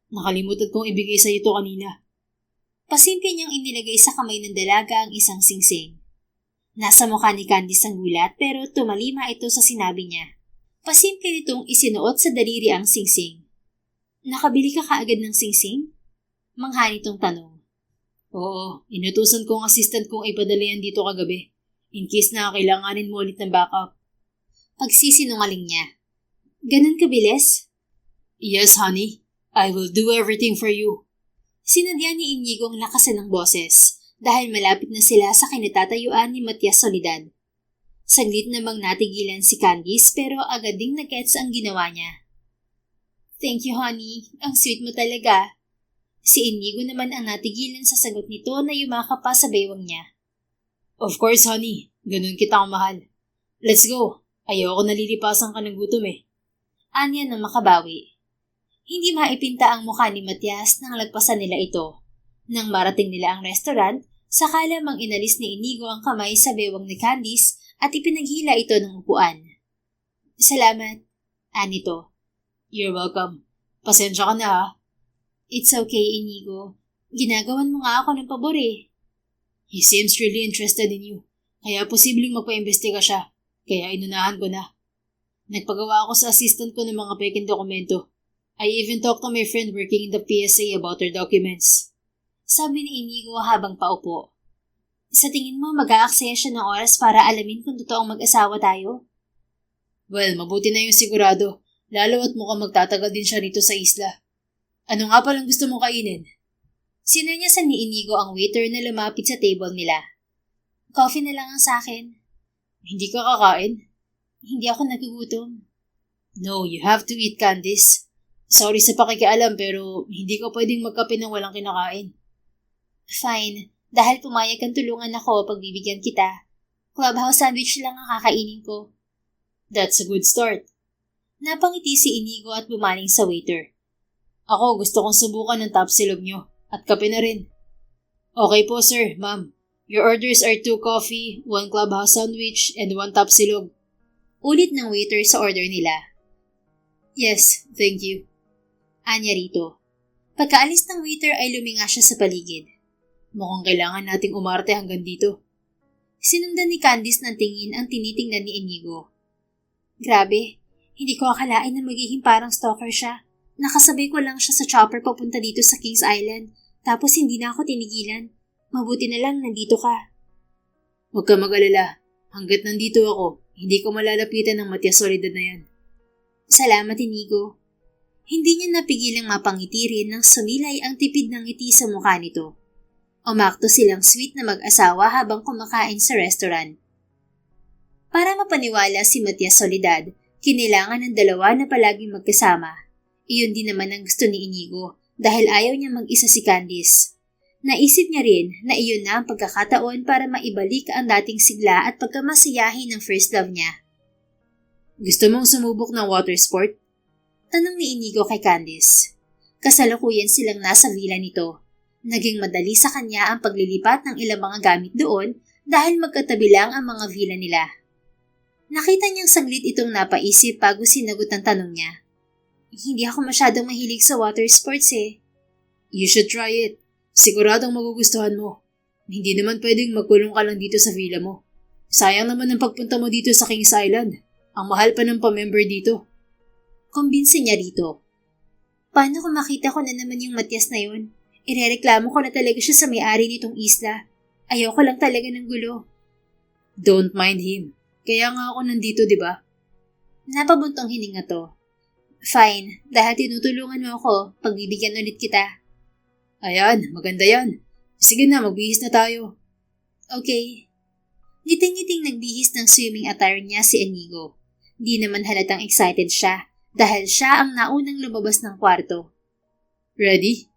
Speaker 2: Nakalimutan kong ibigay sa ito kanina.
Speaker 1: Pasimple niyang inilagay sa kamay ng dalaga ang isang singsing. Nasa mukha ni Candice ang gulat pero tumalima ito sa sinabi niya. Pasimple nitong isinuot sa daliri ang singsing. Nakabili ka kaagad ng singsing? Mangha nitong tanong.
Speaker 2: Oo, inutusan ko ang assistant kong ipadala yan dito kagabi. In case na kailanganin mo ulit ng backup.
Speaker 1: Pagsisinungaling niya. Ganun kabilis?
Speaker 2: Yes, honey. I will do everything for you.
Speaker 1: Sinadya ni Inigo ang lakasan ng boses dahil malapit na sila sa kinatatayuan ni Matias Soledad. Saglit namang natigilan si Candice pero agad ding nag-gets ang ginawa niya. Thank you, honey. Ang sweet mo talaga. Si Inigo naman ang natigilan sa sagot nito na yumakap pa sa baywang niya.
Speaker 2: Of course, honey. Ganun kita ang mahal. Let's go. Ayoko nalilipasan ka ng gutom eh.
Speaker 1: Anya na makabawi. Hindi maipinta ang mukha ni Matias nang lagpasan nila ito. Nang marating nila ang restaurant, saka lamang inalis ni Inigo ang kamay sa bewang ni Candice at ipinaghila ito ng upuan. Salamat. Anito.
Speaker 2: You're welcome. Pasensya ka na ha.
Speaker 1: It's okay, Inigo. Ginagawan mo nga ako ng pabor eh.
Speaker 2: He seems really interested in you. Kaya posibleng magpa-imbestiga siya. Kaya inunahan ko na. Nagpagawa ako sa assistant ko ng mga peking dokumento. I even talked to my friend working in the PSA about her documents.
Speaker 1: Sabi ni Inigo habang paupo. Sa tingin mo mag-aaksaya siya ng oras para alamin kung totoong mag-asawa tayo?
Speaker 2: Well, mabuti na yung sigurado. Lalo at mukhang magtatagal din siya rito sa isla. Ano nga palang gusto mong kainin?
Speaker 1: Sinanyasan ni Inigo ang waiter na lumapit sa table nila. Coffee na lang ang sa akin.
Speaker 2: Hindi ka kakain?
Speaker 1: Hindi ako nagugutom.
Speaker 2: No, you have to eat, Candice. Sorry sa pakikialam pero hindi ka pwedeng magkape nang walang kinakain.
Speaker 1: Fine. Dahil pumayag kang tulungan ako pag bibigyan kita. Clubhouse sandwich lang ang kakainin ko.
Speaker 2: That's a good start.
Speaker 1: Napangiti si Inigo at bumaling sa waiter.
Speaker 2: Ako gusto kong subukan ng tapsilog nyo at kape na rin. Okay po sir, ma'am. Your orders are 2 coffee, 1 clubhouse sandwich, and 1 tapsilog.
Speaker 1: Ulit ng waiter sa order nila.
Speaker 2: Yes, thank you.
Speaker 1: Anya rito. Pagkaalis ng waiter ay luminga siya sa paligid.
Speaker 2: Mukhang kailangan nating umarte hanggang dito.
Speaker 1: Sinundan ni Candice ng tingin ang tinitingnan ni Inigo. Grabe, hindi ko akalain na magiging parang stalker siya. Nakasabay ko lang siya sa chopper papunta dito sa Kings Island, tapos hindi na ako tinigilan. Mabuti na lang nandito ka.
Speaker 2: Huwag ka mag-alala. Hanggat nandito ako, hindi ko malalapitan ng Matias Soledad na yan.
Speaker 1: Salamat, Inigo. Hindi niya napigilang mapangiti rin nang sumilay ang tipid ng ngiti sa mukha nito. Umakto silang sweet na mag-asawa habang kumakain sa restaurant. Para mapaniwala si Matias Soledad, kinailangan ng dalawa na palaging magkasama. Iyon din naman ang gusto ni Inigo dahil ayaw niya mag-isa si Candice. Naisip niya rin na iyon na ang pagkakataon para maibalik ang dating sigla at pagkamasiyahin ng first love niya.
Speaker 2: Gusto mong sumubok ng water sport?
Speaker 1: Tanong ni Inigo kay Candice. Kasalukuyan silang nasa villa nito. Naging madali sa kanya ang paglilipat ng ilang mga gamit doon dahil magkatabi lang ang mga villa nila. Nakita niyang saglit itong napaisip bago sinagot ang tanong niya. Hindi ako masyadong mahilig sa water sports eh.
Speaker 2: You should try it. Siguradong magugustuhan mo. Hindi naman pwedeng magkulong ka lang dito sa villa mo. Sayang naman ang pagpunta mo dito sa Kings Island. Ang mahal pa ng pa-member dito.
Speaker 1: Kumbinsi niya rito. Paano kung makita ko na naman yung Matias na yun? Irereklamo ko na talaga siya sa may-ari nitong isla. Ayoko lang talaga ng gulo.
Speaker 2: Don't mind him. Kaya nga ako nandito, di ba?
Speaker 1: Napabuntong hininga to. Fine, dahil tinutulungan mo ako, pagbibigyan ulit kita.
Speaker 2: Ayan, maganda yan. Sige na, magbihis na tayo.
Speaker 1: Okay. Ngiting-ngiting nagbihis ng swimming attire niya si Inigo. Di naman halatang excited siya dahil siya ang naunang lumabas ng kwarto.
Speaker 2: Ready?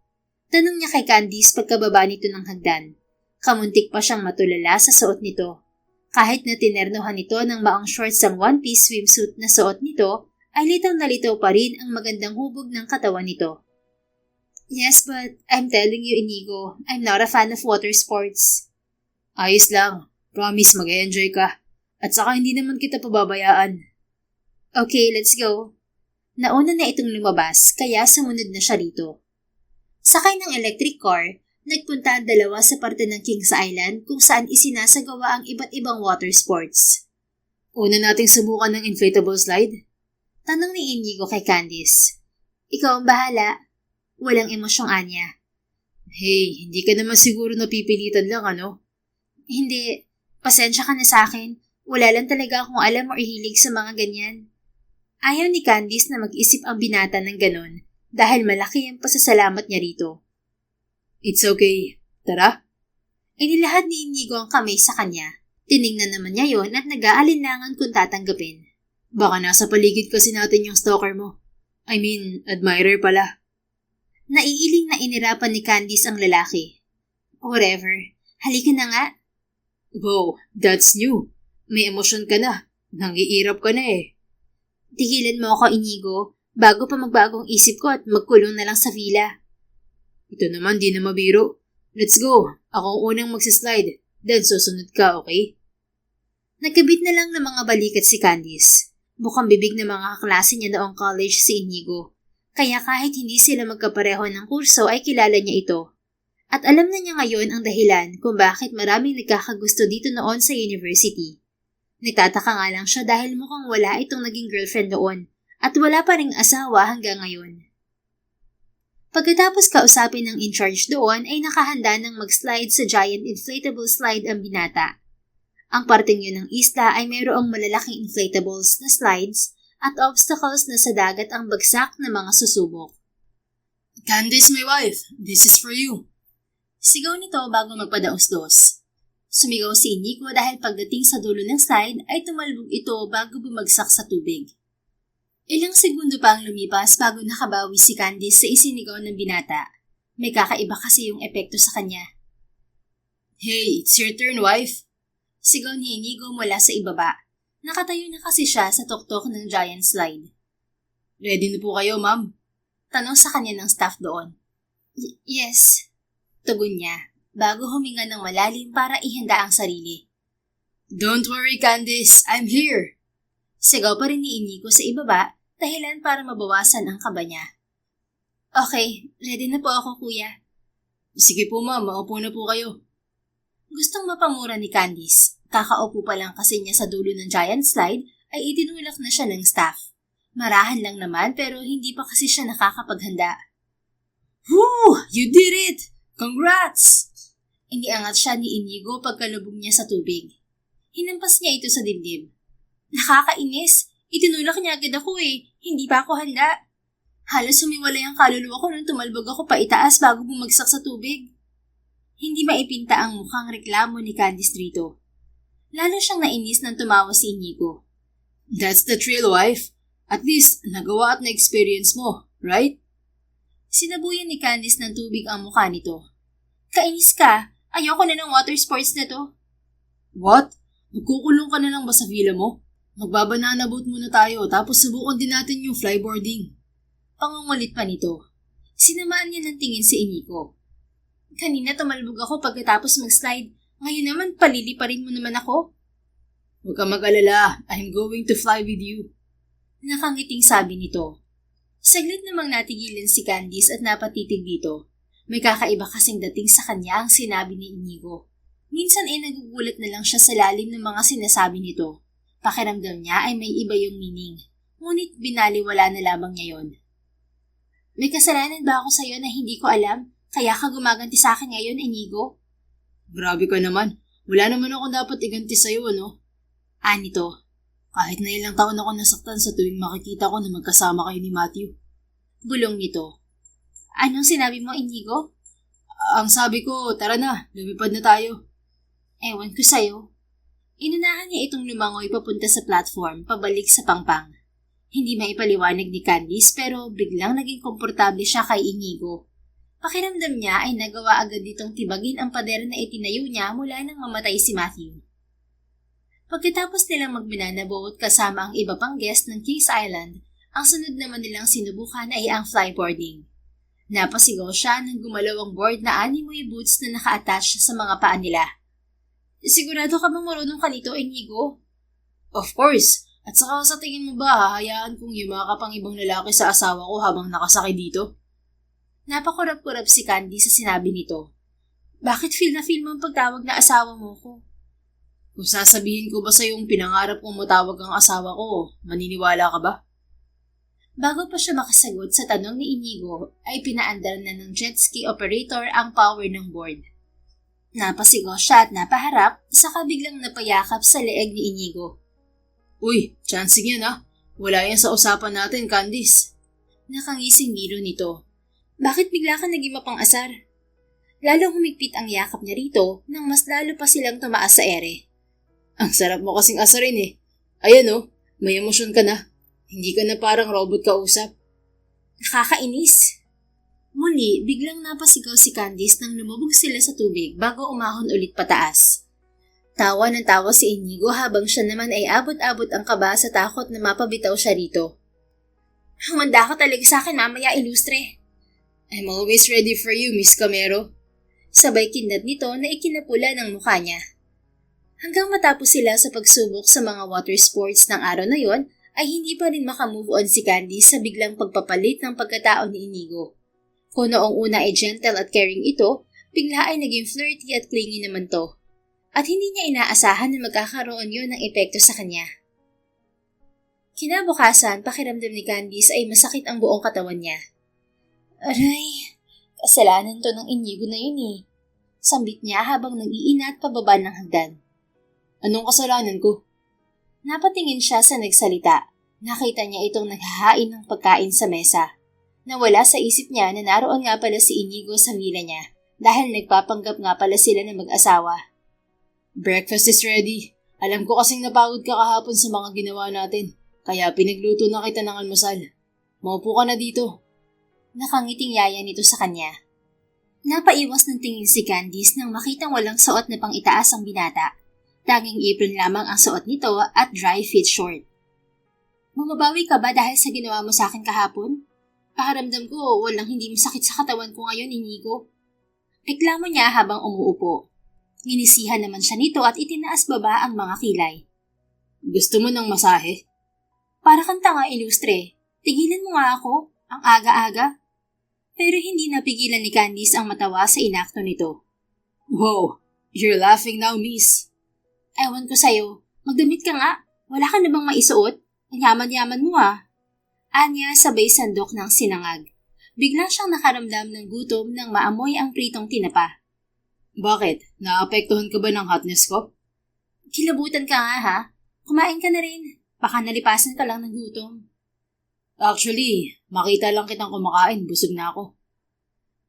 Speaker 1: Tanong niya kay Candice pagkababa nito ng hagdan. Kamuntik pa siyang matulala sa suot nito. Kahit na tinernohan nito ng maong shorts ang one-piece swimsuit na suot nito, ay litaw na litaw pa rin ang magandang hubog ng katawan nito. Yes, but I'm telling you, Inigo, I'm not a fan of water sports.
Speaker 2: Ayos lang. Promise mag-enjoy ka. At saka hindi naman kita pababayaan.
Speaker 1: Okay, let's go. Nauna na itong lumabas, kaya sumunod na siya rito. Sakay ng electric car, nagpunta ang dalawa sa parte ng Kings Island kung saan isinasagawa ang iba't ibang water sports.
Speaker 2: Una nating subukan ng inflatable slide?
Speaker 1: Tanong ni Inigo kay Candice. Ikaw ang bahala. Walang emosyong Anya.
Speaker 2: Hey, hindi ka naman siguro napipilitan lang, ano?
Speaker 1: Hindi. Pasensya ka na sa akin. Wala lang talaga akong alam o ihilig sa mga ganyan. Ayaw ni Candice na mag-isip ang binata ng ganon dahil malaki ang pasasalamat niya rito.
Speaker 2: It's okay. Tara.
Speaker 1: Inilahad ni Inigo ang kamay sa kanya. Tiningnan naman niya yon at nag-aalinlangan kung tatanggapin.
Speaker 2: Baka nasa paligid kasi natin yung stalker mo. I mean, admirer pala.
Speaker 1: Naiiling na inirapan ni Candice ang lalaki. Whatever. Halika na nga.
Speaker 2: Wow, that's new. May emosyon ka na. Nangiirap ka na eh.
Speaker 1: Tigilan mo ako, Inigo, bago pa magbagong isip ko at magkulong na lang sa villa.
Speaker 2: Ito naman di na mabiro. Let's go. Ako ang unang magsislide. Then susunod ka, okay?
Speaker 1: Nagkabit na lang ng mga balikat si Candice. Bukang bibig ng mga kaklase niya noong college si Inigo. Kaya kahit hindi sila magkapareho ng kurso ay kilala niya ito. At alam na niya ngayon ang dahilan kung bakit maraming nagkakagusto dito noon sa university. Nagtataka nga lang siya dahil mukhang wala itong naging girlfriend noon at wala pa ring asawa hanggang ngayon. Pagkatapos kausapin ng in-charge doon ay nakahanda ng mag-slide sa giant inflatable slide ang binata. Ang parteng yun ng isla ay mayroong malalaking inflatables na slides at obstacles na sa dagat ang bagsak na mga susubok.
Speaker 2: Candice, my wife, this is for you.
Speaker 1: Sigaw nito bago magpadaos-dos. Sumigaw si Inigo dahil pagdating sa dulo ng slide ay tumalbog ito bago bumagsak sa tubig. Ilang segundo pa ang lumipas bago nakabawi si Candice sa isinigaw ng binata. May kakaiba kasi yung epekto sa kanya.
Speaker 2: Hey, it's your turn, wife.
Speaker 1: Sigaw ni Inigo mula sa ibaba. Nakatayo na kasi siya sa tuktok ng giant slide.
Speaker 2: Ready na po kayo, ma'am?
Speaker 1: Tanong sa kanya ng staff doon. Yes. Tugon niya, bago huminga ng malalim para ihanda ang sarili.
Speaker 2: Don't worry, Candice. I'm here.
Speaker 1: Sigaw pa rin ni Inigo sa ibaba, dahilan para mabawasan ang kaba niya. Okay, ready na po ako, kuya.
Speaker 2: Sige po, ma'am. Maupo na po kayo.
Speaker 1: Gustong mapamura ni Candice. Kakaupo pa lang kasi niya sa dulo ng giant slide ay itinulak na siya ng staff. Marahan lang naman pero hindi pa kasi siya nakakapaghanda.
Speaker 2: Woo! You did it! Congrats!
Speaker 1: Iniangat siya ni Inigo pagkalubog niya sa tubig. Hinampas niya ito sa dibdib. Nakakainis! Itinulak niya agad ako eh. Hindi pa ako handa. Halos sumiwalay ang kaluluwa ko nung tumalbog ako pa itaas bago bumagsak sa tubig. Hindi maipinta ang mukhang reklamo ni Candice rito. Lalo siyang nainis nang tumawa si Inigo.
Speaker 2: That's the thrill, wife. At least, nagawa at na-experience mo, right?
Speaker 1: Sinabuyan ni Candice ng tubig ang mukha nito. Kainis ka? Ayoko na ng water sports na to.
Speaker 2: What? Magkukulong ka na lang ba sa villa mo? Magbabanana boat muna tayo tapos subukan din natin yung flyboarding.
Speaker 1: Pangungulit pa nito. Sinamaan niya ng tingin si Inigo. Kanina tumalbog ako pagkatapos mag-slide. Ngayon naman paliliparin mo naman ako.
Speaker 2: Huwag ka mag-alala. I'm going to fly with you.
Speaker 1: Nakangiting sabi nito. Saglit namang natigilan si Candice at napatitig dito. May kakaiba kasing dating sa kanya ang sinabi ni Inigo. Minsan ay nagugulat na lang siya sa lalim ng mga sinasabi nito. Pakiramdam niya ay may iba yung meaning. Ngunit binaliwala na lamang niya yon. May kasalanan ba ako sa'yo na hindi ko alam? Kaya ka gumaganti sa akin ngayon, Inigo?
Speaker 2: Grabe ka naman. Wala naman akong dapat iganti sa'yo, ano?
Speaker 1: Nito.
Speaker 2: Kahit na ilang taon ako nasaktan sa tuwing makikita ko na magkasama kayo ni Matthew.
Speaker 1: Bulong nito. Anong sinabi mo, Inigo?
Speaker 2: Ang sabi ko, tara na, lumipad na tayo.
Speaker 1: Ewan ko sa'yo. Inunahan niya itong lumangoy papunta sa platform, pabalik sa pangpang. Hindi maipaliwanag ni Candice pero biglang naging komportable siya kay Inigo. Pakiramdam niya ay nagawa agad ditong tibagin ang pader na itinayo niya mula nang mamatay si Matthew. Pagkatapos nilang mag-banana boat kasama ang iba pang guest ng Kings Island, ang sunod naman nilang sinubukan ay ang flyboarding. Napasigaw siya nang gumalaw ang board na animoy boots na naka-attach sa mga paa nila. Sigurado ka bang marunong ka nito, Inigo?
Speaker 2: Of course. At saka sa tingin mo ba hahayaan kong yumakap ang ibang lalaki sa asawa ko habang nakasakay dito?
Speaker 1: Napakurap-kurap si Candy sa sinabi nito. Bakit feel na feel mo ang pagtawag na asawa mo ko?
Speaker 2: Kung sasabihin ko ba sa yung pinangarap kong matawag ang asawa ko, maniniwala ka ba?
Speaker 1: Bago pa siya makasagot sa tanong ni Inigo, ay pinaandar na ng jet ski operator ang power ng board. Napasigaw siya at napaharap, saka biglang napayakap sa leeg ni Inigo.
Speaker 2: Uy, chancing yan ah. Wala yan sa usapan natin, Candice.
Speaker 1: Nakangising biro nito. Bakit bigla ka naging mapang-asar? Lalong humigpit ang yakap niya rito nang mas lalo pa silang tumaas sa ere.
Speaker 2: Ang sarap mo kasing asarin eh. Ayan oh, may emosyon ka na. Hindi ka na parang robot kausap.
Speaker 1: Nakakainis. Muli, biglang napasigaw si Candice nang lumubog sila sa tubig bago umahon ulit pataas. Tawa ng tawa si Inigo habang siya naman ay abot-abot ang kaba sa takot na mapabitaw siya rito. Humanda ka talaga sa akin mamaya, ilustre.
Speaker 2: I'm always ready for you, Miss Camero.
Speaker 1: Sabay kindat nito na ikinapula ng mukha niya. Hanggang matapos sila sa pagsubok sa mga water sports ng araw na yon, ay hindi pa rin makamove on si Candice sa biglang pagpapalit ng pagkatao ni Inigo. Kung noong una ay gentle at caring ito, bigla ay naging flirty at clingy naman to. At hindi niya inaasahan na magkakaroon yon ng epekto sa kanya. Kinabukasan, pakiramdam ni Candice ay masakit ang buong katawan niya. Aray, kasalanan to ng Inigo na yun eh. Sambit niya habang nag-iinat pababa ng hagdan.
Speaker 2: Anong kasalanan ko?
Speaker 1: Napatingin siya sa nagsalita. Nakita niya itong naghahain ng pagkain sa mesa. Nawala sa isip niya na naroon nga pala si Inigo sa mila niya dahil nagpapanggap nga pala sila na mag-asawa.
Speaker 2: Breakfast is ready. Alam ko kasing napagod ka kahapon sa mga ginawa natin, kaya pinagluto na kita ng almusal. Maupo ka na dito.
Speaker 1: Nakangiting yaya nito sa kanya. Napaiwas ng tingin si Candice nang makitang walang suot na pang itaas ang binata. Tanging apron lamang ang suot nito at dry fit short. Mamabawi ka ba dahil sa ginawa mo sa akin kahapon? Pakiramdam ko walang hindi masakit sa katawan ko ngayon, Inigo. Reklamo niya habang umuupo. Nginisihan naman siya nito at itinaas baba ang mga kilay.
Speaker 2: Gusto mo ng masahe?
Speaker 1: Para kang tanga, ilustre. Tigilan mo nga ako, ang aga-aga. Pero hindi napigilan ni Candice ang matawa sa inakto nito.
Speaker 2: Wow, you're laughing now, miss.
Speaker 1: Ewan ko sa'yo, magdamit ka nga. Wala ka na bang maisuot? Ang yaman-yaman mo ah. Anya sabay sandok ng sinangag. Bigla siyang nakaramdam ng gutom nang maamoy ang pritong tinapa.
Speaker 2: Bakit? Naapektuhan ka ba ng hotness ko?
Speaker 1: Kilabutan ka nga ha. Kumain ka na rin. Baka nalipasan ka lang ng gutom.
Speaker 2: Actually, makita lang kitang kumakain, busog na ako.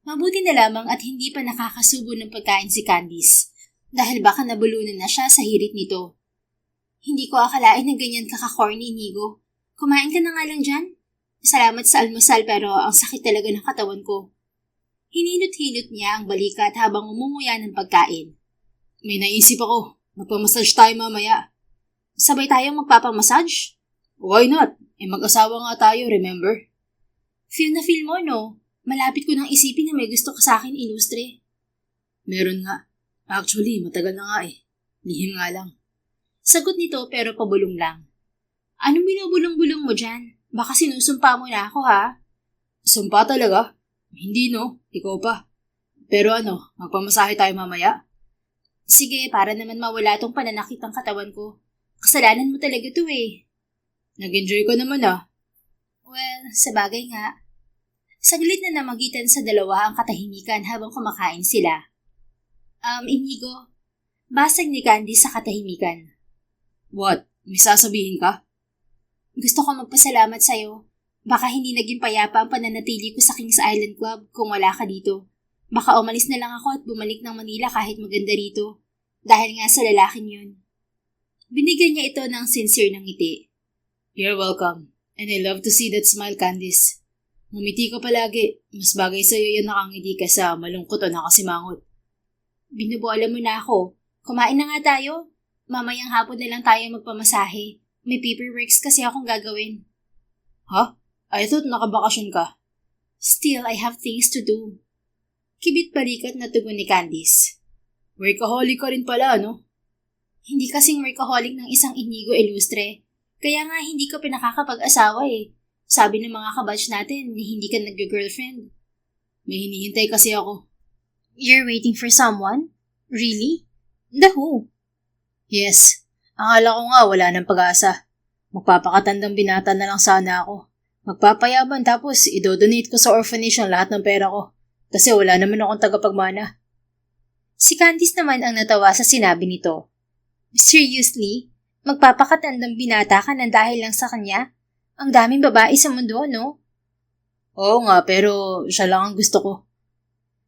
Speaker 1: Mabuti na lamang at hindi pa nakakasubo ng pagkain si Candice dahil baka nabulunan na siya sa hirit nito. Hindi ko akalain na ganyan kaka-corny, Inigo. Kumain ka na nga lang dyan. Salamat sa almusal pero ang sakit talaga ng katawan ko. Hinilot-hilot niya ang balikat habang umunguya ng pagkain.
Speaker 2: May naisip ako. Magpamassage tayo mamaya.
Speaker 1: Sabay tayong magpapamassage?
Speaker 2: Why not? Mag-asawa nga tayo, remember?
Speaker 1: Feel na feel mo, no? Malapit ko nang isipin na may gusto ka sa akin, ilustre.
Speaker 2: Meron nga. Actually, matagal na nga eh. Lihim nga lang.
Speaker 1: Sagot nito pero pabulong lang. Anong binubulong-bulong mo dyan? Baka sinusumpa mo na ako, ha?
Speaker 2: Sumpa talaga? Hindi no, ikaw pa. Pero magpamasahe tayo mamaya?
Speaker 1: Sige, para naman mawala tong pananakit ng katawan ko. Kasalanan mo talaga to eh.
Speaker 2: Nag-enjoy ko naman ah.
Speaker 1: Well, sa bagay nga. Saglit na namagitan sa dalawa ang katahimikan habang kumakain sila. Inigo, basag ni Candy sa katahimikan.
Speaker 2: What? May sasabihin ka?
Speaker 1: Gusto ko magpasalamat sa'yo. Baka hindi naging payapa ang pananatili ko sa Kings Island Club kung wala ka dito. Baka umalis na lang ako at bumalik ng Manila kahit maganda rito. Dahil nga sa lalaking yun. Binigyan niya ito ng sincere ng ngiti.
Speaker 2: You're welcome. And I love to see that smile, Candice. Ngumiti ka palagi. Mas bagay sa'yo yan nakangiti ka sa malungkot o nakasimangot.
Speaker 1: Binubola mo na ako. Kumain na nga tayo. Mamayang hapon na lang tayo magpamasahe. May paperworks kasi akong gagawin.
Speaker 2: Ha? I thought nakabakasyon ka.
Speaker 1: Still, I have things to do. Kibit balikat na tugon ni Candice.
Speaker 2: Workaholic ka rin pala, no?
Speaker 1: Hindi kasing workaholic ng isang Inigo, ilustre. Kaya nga hindi ka pinakakapag-asawa eh. Sabi ng mga kabatch natin, hindi ka nag-girlfriend.
Speaker 2: May hinihintay kasi ako.
Speaker 1: You're waiting for someone? Really? The who?
Speaker 2: Yes. Ang ala ko nga wala ng pag-asa. Magpapakatandang binata na lang sana ako. Magpapayaman tapos idodonate ko sa orphanage ang lahat ng pera ko. Kasi wala naman akong tagapagmana.
Speaker 1: Si Candice naman ang natawa sa sinabi nito. Seriously? Magpapakatandang binata ka nang dahil lang sa kanya? Ang daming babae sa mundo, no?
Speaker 2: Oo nga, pero siya lang ang gusto ko.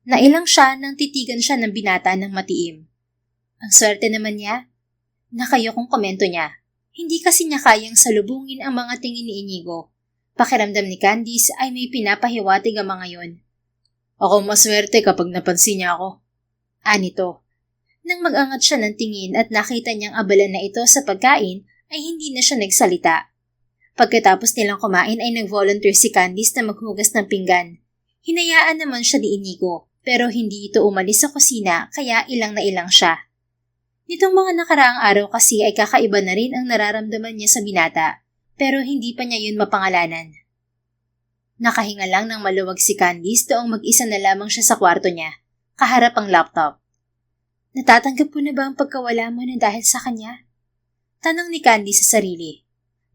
Speaker 1: Nailang siya nang titigan siya ng binata ng matiim. Ang swerte naman niya. Nakayokong komento niya. Hindi kasi niya kayang salubungin ang mga tingin ni Inigo. Pakiramdam ni Candice ay may pinapahiwatig ang mga yon.
Speaker 2: Ako maswerte kapag napansin niya ako.
Speaker 1: Anito. Nang mag-angat siya ng tingin at nakita niyang abala na ito sa pagkain, ay hindi na siya nagsalita. Pagkatapos nilang kumain ay nag-volunteer si Candice na maghugas ng pinggan. Hinayaan naman siya ni Inigo, pero hindi ito umalis sa kusina kaya ilang na ilang siya. Nitong mga nakaraang araw kasi ay kakaiba na rin ang nararamdaman niya sa binata, pero hindi pa niya yun mapangalanan. Nakahinga lang ng maluwag si Candice doong mag-isa na lamang siya sa kwarto niya, kaharap ang laptop. Natatanggap ko na ba ang pagkawala mo na dahil sa kanya? Tanong ni Candice sa sarili.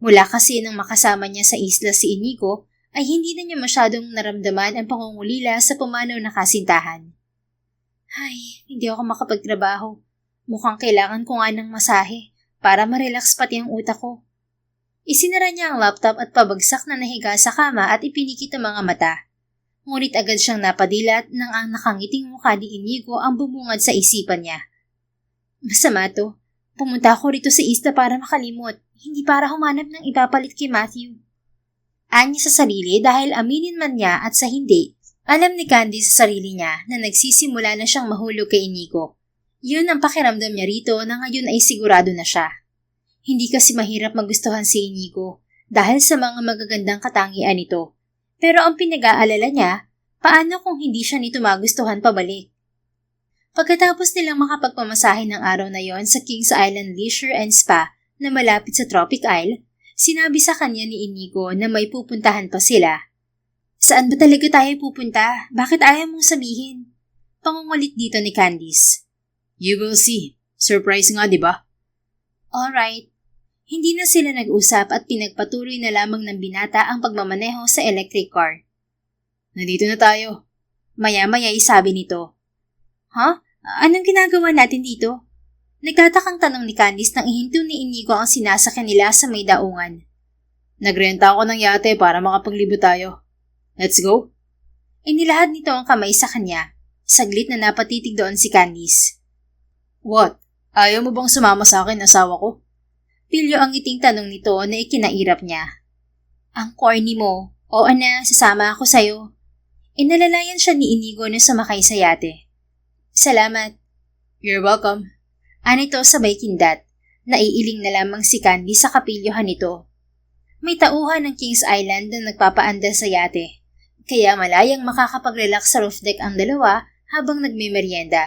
Speaker 1: Mula kasi nang makasama niya sa isla si Inigo, ay hindi na niya masyadong naramdaman ang pangungulila sa pumanaw na kasintahan. Ay, hindi ako makapagtrabaho. Mukhang kailangan ko nga ng masahe para ma-relax pati ang utak ko. Isinara niya ang laptop at pabagsak na nahiga sa kama at ipinikit ang mga mata. Ngunit agad siyang napadilat nang ang nakangiting mukha ni Inigo ang bumungad sa isipan niya. Masama to. Pumunta ako rito sa isla para makalimot, hindi para humanap ng ipapalit kay Matthew. Anya sa sarili dahil aminin man niya at sa hindi, alam ni Candy sa sarili niya na nagsisimula na siyang mahulog kay Inigo. Yun ang pakiramdam niya rito na ngayon ay sigurado na siya. Hindi kasi mahirap magustuhan si Inigo dahil sa mga magagandang katangian nito. Pero ang pinag-aalala niya, paano kung hindi siya nito magustuhan pabalik? Pagkatapos nilang makapagpamasahe ng araw na yon sa Kings Island Leisure and Spa na malapit sa Tropic Isle, sinabi sa kanya ni Inigo na may pupuntahan pa sila. Saan ba talaga tayo pupunta? Bakit ayaw mong sabihin? Pangungulit dito ni Candice.
Speaker 2: You will see. Surprise nga, di ba?
Speaker 1: Alright. Hindi na sila nag-usap at pinagpatuloy na lamang ng binata ang pagmamaneho sa electric car.
Speaker 2: Nandito na tayo.
Speaker 1: Maya-maya sabi nito. Huh? Anong ginagawa natin dito? Nagtatakang tanong ni Candice nang ihinto ni Inigo ang sinasakyan nila sa may daungan.
Speaker 2: Nagrenta ako ng yate para makapaglibo tayo. Let's go?
Speaker 1: Inilahad nito ang kamay sa kanya. Saglit na napatitig doon si Candice.
Speaker 2: What? Ayaw mo bang sumama sa akin, asawa ko?
Speaker 1: Pilyo ang iting tanong nito na ikinairap niya. Ang corny mo. Oo na, sasama ako sa'yo. Inalalayan siya ni Inigo na sumakay sa yate. Salamat.
Speaker 2: You're welcome.
Speaker 1: Anito sabay kindat. Naiiling na lamang si Candy sa kapilyohan nito. May tauhan ng Kings Island na nagpapaandar sa yate. Kaya malayang makakapag-relax sa roof deck ang dalawa habang nagme-merienda.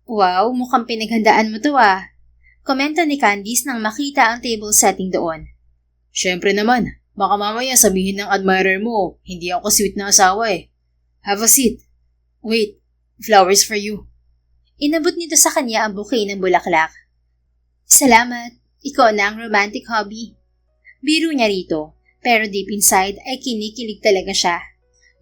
Speaker 1: Wow, mukhang pinaghandaan mo to ah. Komento ni Candice nang makita ang table setting doon.
Speaker 2: Syempre naman, baka mamaya sabihin ng admirer mo, hindi ako sweet na asawa eh. Have a seat. Wait, flowers for you.
Speaker 1: Inabot nito sa kanya ang bouquet ng bulaklak. Salamat, ikaw na ang romantic hobby. Biro niya rito, pero deep inside ay kinikilig talaga siya.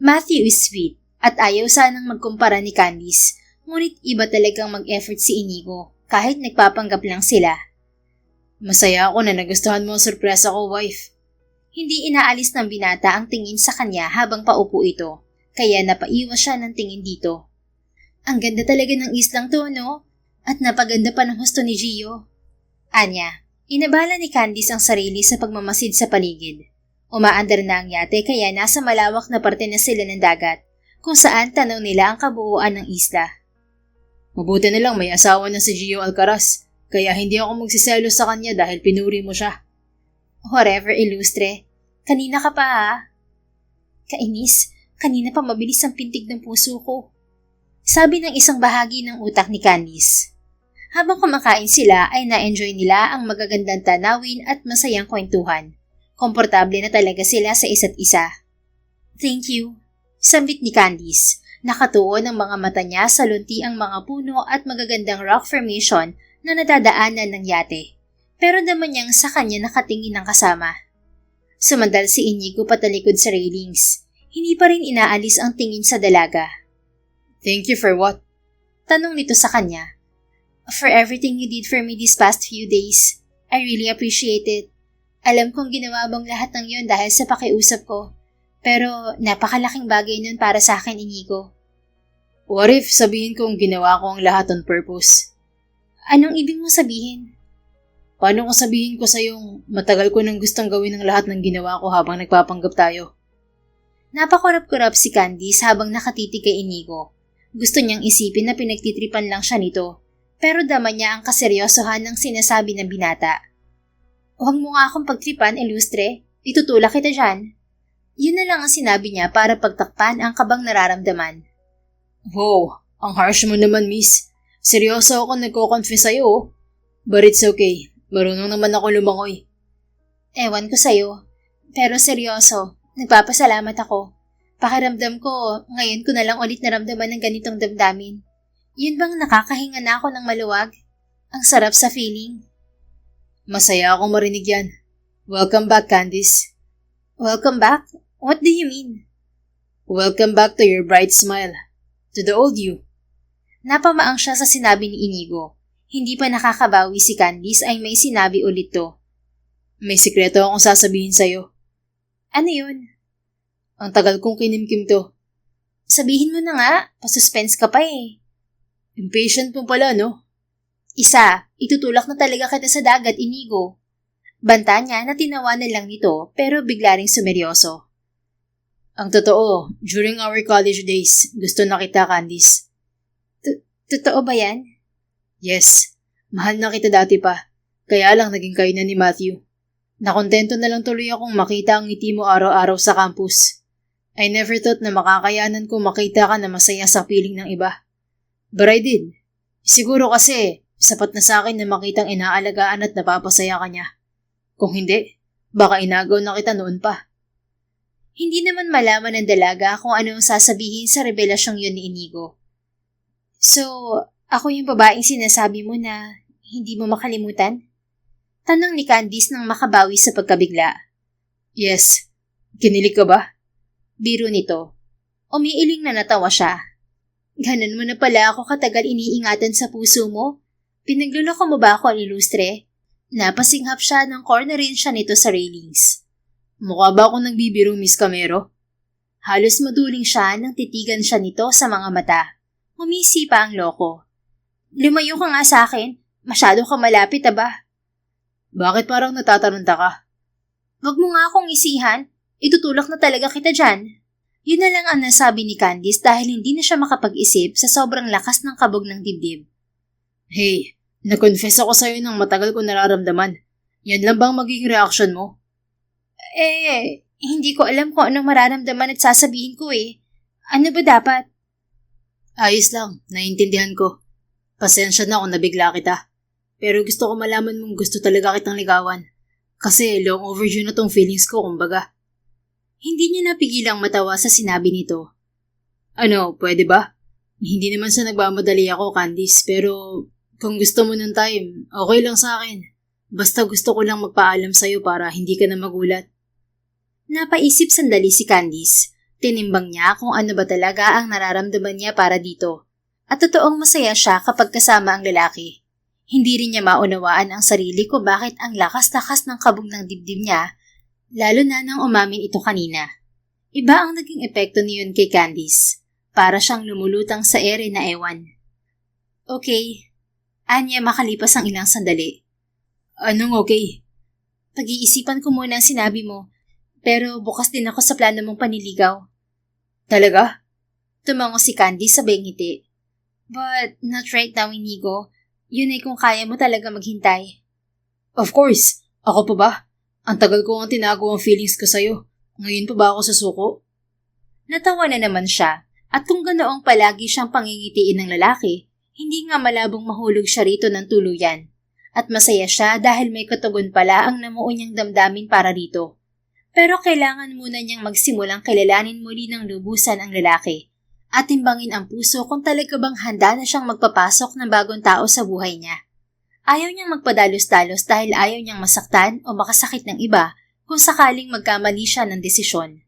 Speaker 1: Matthew is sweet at ayaw sanang magkumpara ni Candice, ngunit iba talagang mag-effort si Inigo kahit nagpapanggap lang sila.
Speaker 2: Masaya ako na nagustuhan mo ang sorpresa ko, wife.
Speaker 1: Hindi inaalis ng binata ang tingin sa kanya habang paupo ito, kaya napaiwas siya ng tingin dito. Ang ganda talaga ng islang to, no? At napaganda pa ng husto ni Gio. Anya, inabala ni Candice ang sarili sa pagmamasid sa paligid. Umaandar na ang yate kaya nasa malawak na parte na sila ng dagat, kung saan tanaw nila ang kabuuan ng isla.
Speaker 2: Mabuti na lang may asawa na si Gio Alcaraz, kaya hindi ako magsiselos sa kanya dahil pinuri mo siya.
Speaker 1: Whatever, Ilustre. Kanina ka pa ha? Kainis, kanina pa mabilis ang pintig ng puso ko. Sabi ng isang bahagi ng utak ni Candice. Habang kumakain sila ay na-enjoy nila ang magagandang tanawin at masayang kwentuhan. Komportable na talaga sila sa isa't isa. Thank you, sambit ni Candice. Nakatuon ang mga mata niya sa lunti ang mga puno at magagandang rock formation na nadadaanan ng yate. Pero naman niyang sa kanya nakatingin ng kasama. Sumandal si Inigo patalikod sa railings. Hindi pa rin inaalis ang tingin sa dalaga.
Speaker 2: Thank you for what?
Speaker 1: Tanong nito sa kanya. For everything you did for me these past few days. I really appreciate it. Alam kong ginawa bang lahat ng yon dahil sa pakiusap ko. Pero napakalaking bagay nun para sa akin, Inigo.
Speaker 2: What if sabihin kong ginawa ko ang lahat on purpose?
Speaker 1: Anong ibig mong sabihin?
Speaker 2: Paano kung sabihin ko sa'yong matagal ko nang gustong gawin ang lahat ng ginawa ko habang nagpapanggap tayo?
Speaker 1: Napakurap-kurap si Candice habang nakatitig kay Inigo. Gusto niyang isipin na pinagtitripan lang siya nito, pero dama niya ang kaseryosohan ng sinasabi ng binata. Huwag mo nga akong pagtripan, Ilustre. Itutulak kita dyan. Yun na lang ang sinabi niya para pagtakpan ang kabang nararamdaman.
Speaker 2: Wow, ang harsh mo naman, miss. Seryoso ako nagko-confess sa'yo. But it's okay. Marunong naman ako lumangoy.
Speaker 1: Ewan ko sa'yo. Pero seryoso, nagpapasalamat ako. Pakiramdam ko, ngayon ko na lang ulit naramdaman ng ganitong damdamin. Yun bang nakakahinga na ako ng maluwag? Ang sarap sa feeling.
Speaker 2: Masaya akong marinig yan. Welcome back, Candice.
Speaker 1: Welcome back? What do you mean?
Speaker 2: Welcome back to your bright smile. To the old you.
Speaker 1: Napamaang siya sa sinabi ni Inigo. Hindi pa nakakabawi si Candice ay may sinabi ulit to.
Speaker 2: May sikreto akong sasabihin sa'yo.
Speaker 1: Ano yun?
Speaker 2: Ang tagal kong kinimkim to.
Speaker 1: Sabihin mo na nga, pasuspense ka pa eh.
Speaker 2: Impatient mo pala, no?
Speaker 1: Isa, itutulak na talaga kita sa dagat, Inigo. Banta niya na tinawanan lang nito pero bigla ring sumeryoso.
Speaker 2: Ang totoo, during our college days, gusto na kita, Candice.
Speaker 1: Totoo ba yan?
Speaker 2: Yes, mahal na kita dati pa. Kaya lang naging kayo na ni Matthew. Nakontento na lang tuloy akong makita ang ngiti mo araw-araw sa campus. I never thought na makakayanan ko makita ka na masaya sa piling ng iba. But I did. Siguro kasi, sapat na sa akin na makitang inaalagaan at napapasaya ka niya. Kung hindi, baka inagaw na kita noon pa.
Speaker 1: Hindi naman malaman ng dalaga kung ano ang sasabihin sa revelasyong yun ni Inigo. So, ako yung babaeng sinasabi mo na hindi mo makalimutan? Tanong ni Candice nang makabawi sa pagkabigla.
Speaker 2: Yes. Kinilig ka ba?
Speaker 1: Biro nito. Umiiling na natawa siya. Ganun mo na pala ako katagal iniingatan sa puso mo? Pinagluloko mo ba ako, ilustre? Napasinghap siya nang cornerin siya nito sa railings.
Speaker 2: Mukha ba akong nagbibiro, Miss Camero?
Speaker 1: Halos maduling siya nang titigan siya nito sa mga mata. Humisi pa ang loko. Lumayo ka nga sa akin. Masyado ka malapit, aba.
Speaker 2: Bakit parang natataranta ka?
Speaker 1: Wag mo nga akong isihan. Itutulak na talaga kita dyan. Yun na lang ang nasabi ni Candice dahil hindi na siya makapag-isip sa sobrang lakas ng kabog ng dibdib.
Speaker 2: Hey, na-confess ako sa'yo ng matagal ko nararamdaman. Yan lang bang magiging reaction mo?
Speaker 1: Hindi ko alam kung anong mararamdaman at sasabihin ko eh. Ano ba dapat?
Speaker 2: Ayos lang, naiintindihan ko. Pasensya na kung nabigla kita. Pero gusto ko malaman mong gusto talaga kitang ligawan. Kasi long overdue na tong feelings ko, kumbaga.
Speaker 1: Hindi niya napigilang matawa sa sinabi nito.
Speaker 2: Ano, pwede ba? Hindi naman sa nagmamadali ako, Candice, pero kung gusto mo ng time, okay lang sa akin. Basta gusto ko lang magpaalam sa'yo para hindi ka na magulat.
Speaker 1: Napaisip sandali si Candice. Tinimbang niya kung ano ba talaga ang nararamdaman niya para dito. At totoong masaya siya kapag kasama ang lalaki. Hindi rin niya maunawaan ang sarili kung bakit ang lakas-lakas ng kabog ng dibdib niya, lalo na nang umamin ito kanina. Iba ang naging epekto niyon kay Candice. Para siyang lumulutang sa ere na ewan. Okay. Anya makalipas ang ilang sandali.
Speaker 2: Anong okay?
Speaker 1: Pag-iisipan ko muna ang sinabi mo. Pero bukas din ako sa plano mong paniligaw.
Speaker 2: Talaga?
Speaker 1: Tumango si Candice sabay ngiti. But not right now, Inigo. Yun ay kung kaya mo talaga maghintay.
Speaker 2: Of course. Ako pa ba? Ang tagal ko ang tinago ang feelings ko sa'yo. Ngayon pa ba ako susuko?
Speaker 1: Natawa na naman siya. At kung ganoong palagi siyang pangingitiin ng lalaki, hindi nga malabong mahulog siya rito ng tuluyan. At masaya siya dahil may katugon pala ang namuo niyang damdamin para rito. Pero kailangan muna niyang magsimulang kilalanin muli ng lubusan ang lalaki at timbangin ang puso kung talaga bang handa na siyang magpapasok ng bagong tao sa buhay niya. Ayaw niyang magpadalos-dalos dahil ayaw niyang masaktan o makasakit ng iba kung sakaling magkamali siya ng desisyon.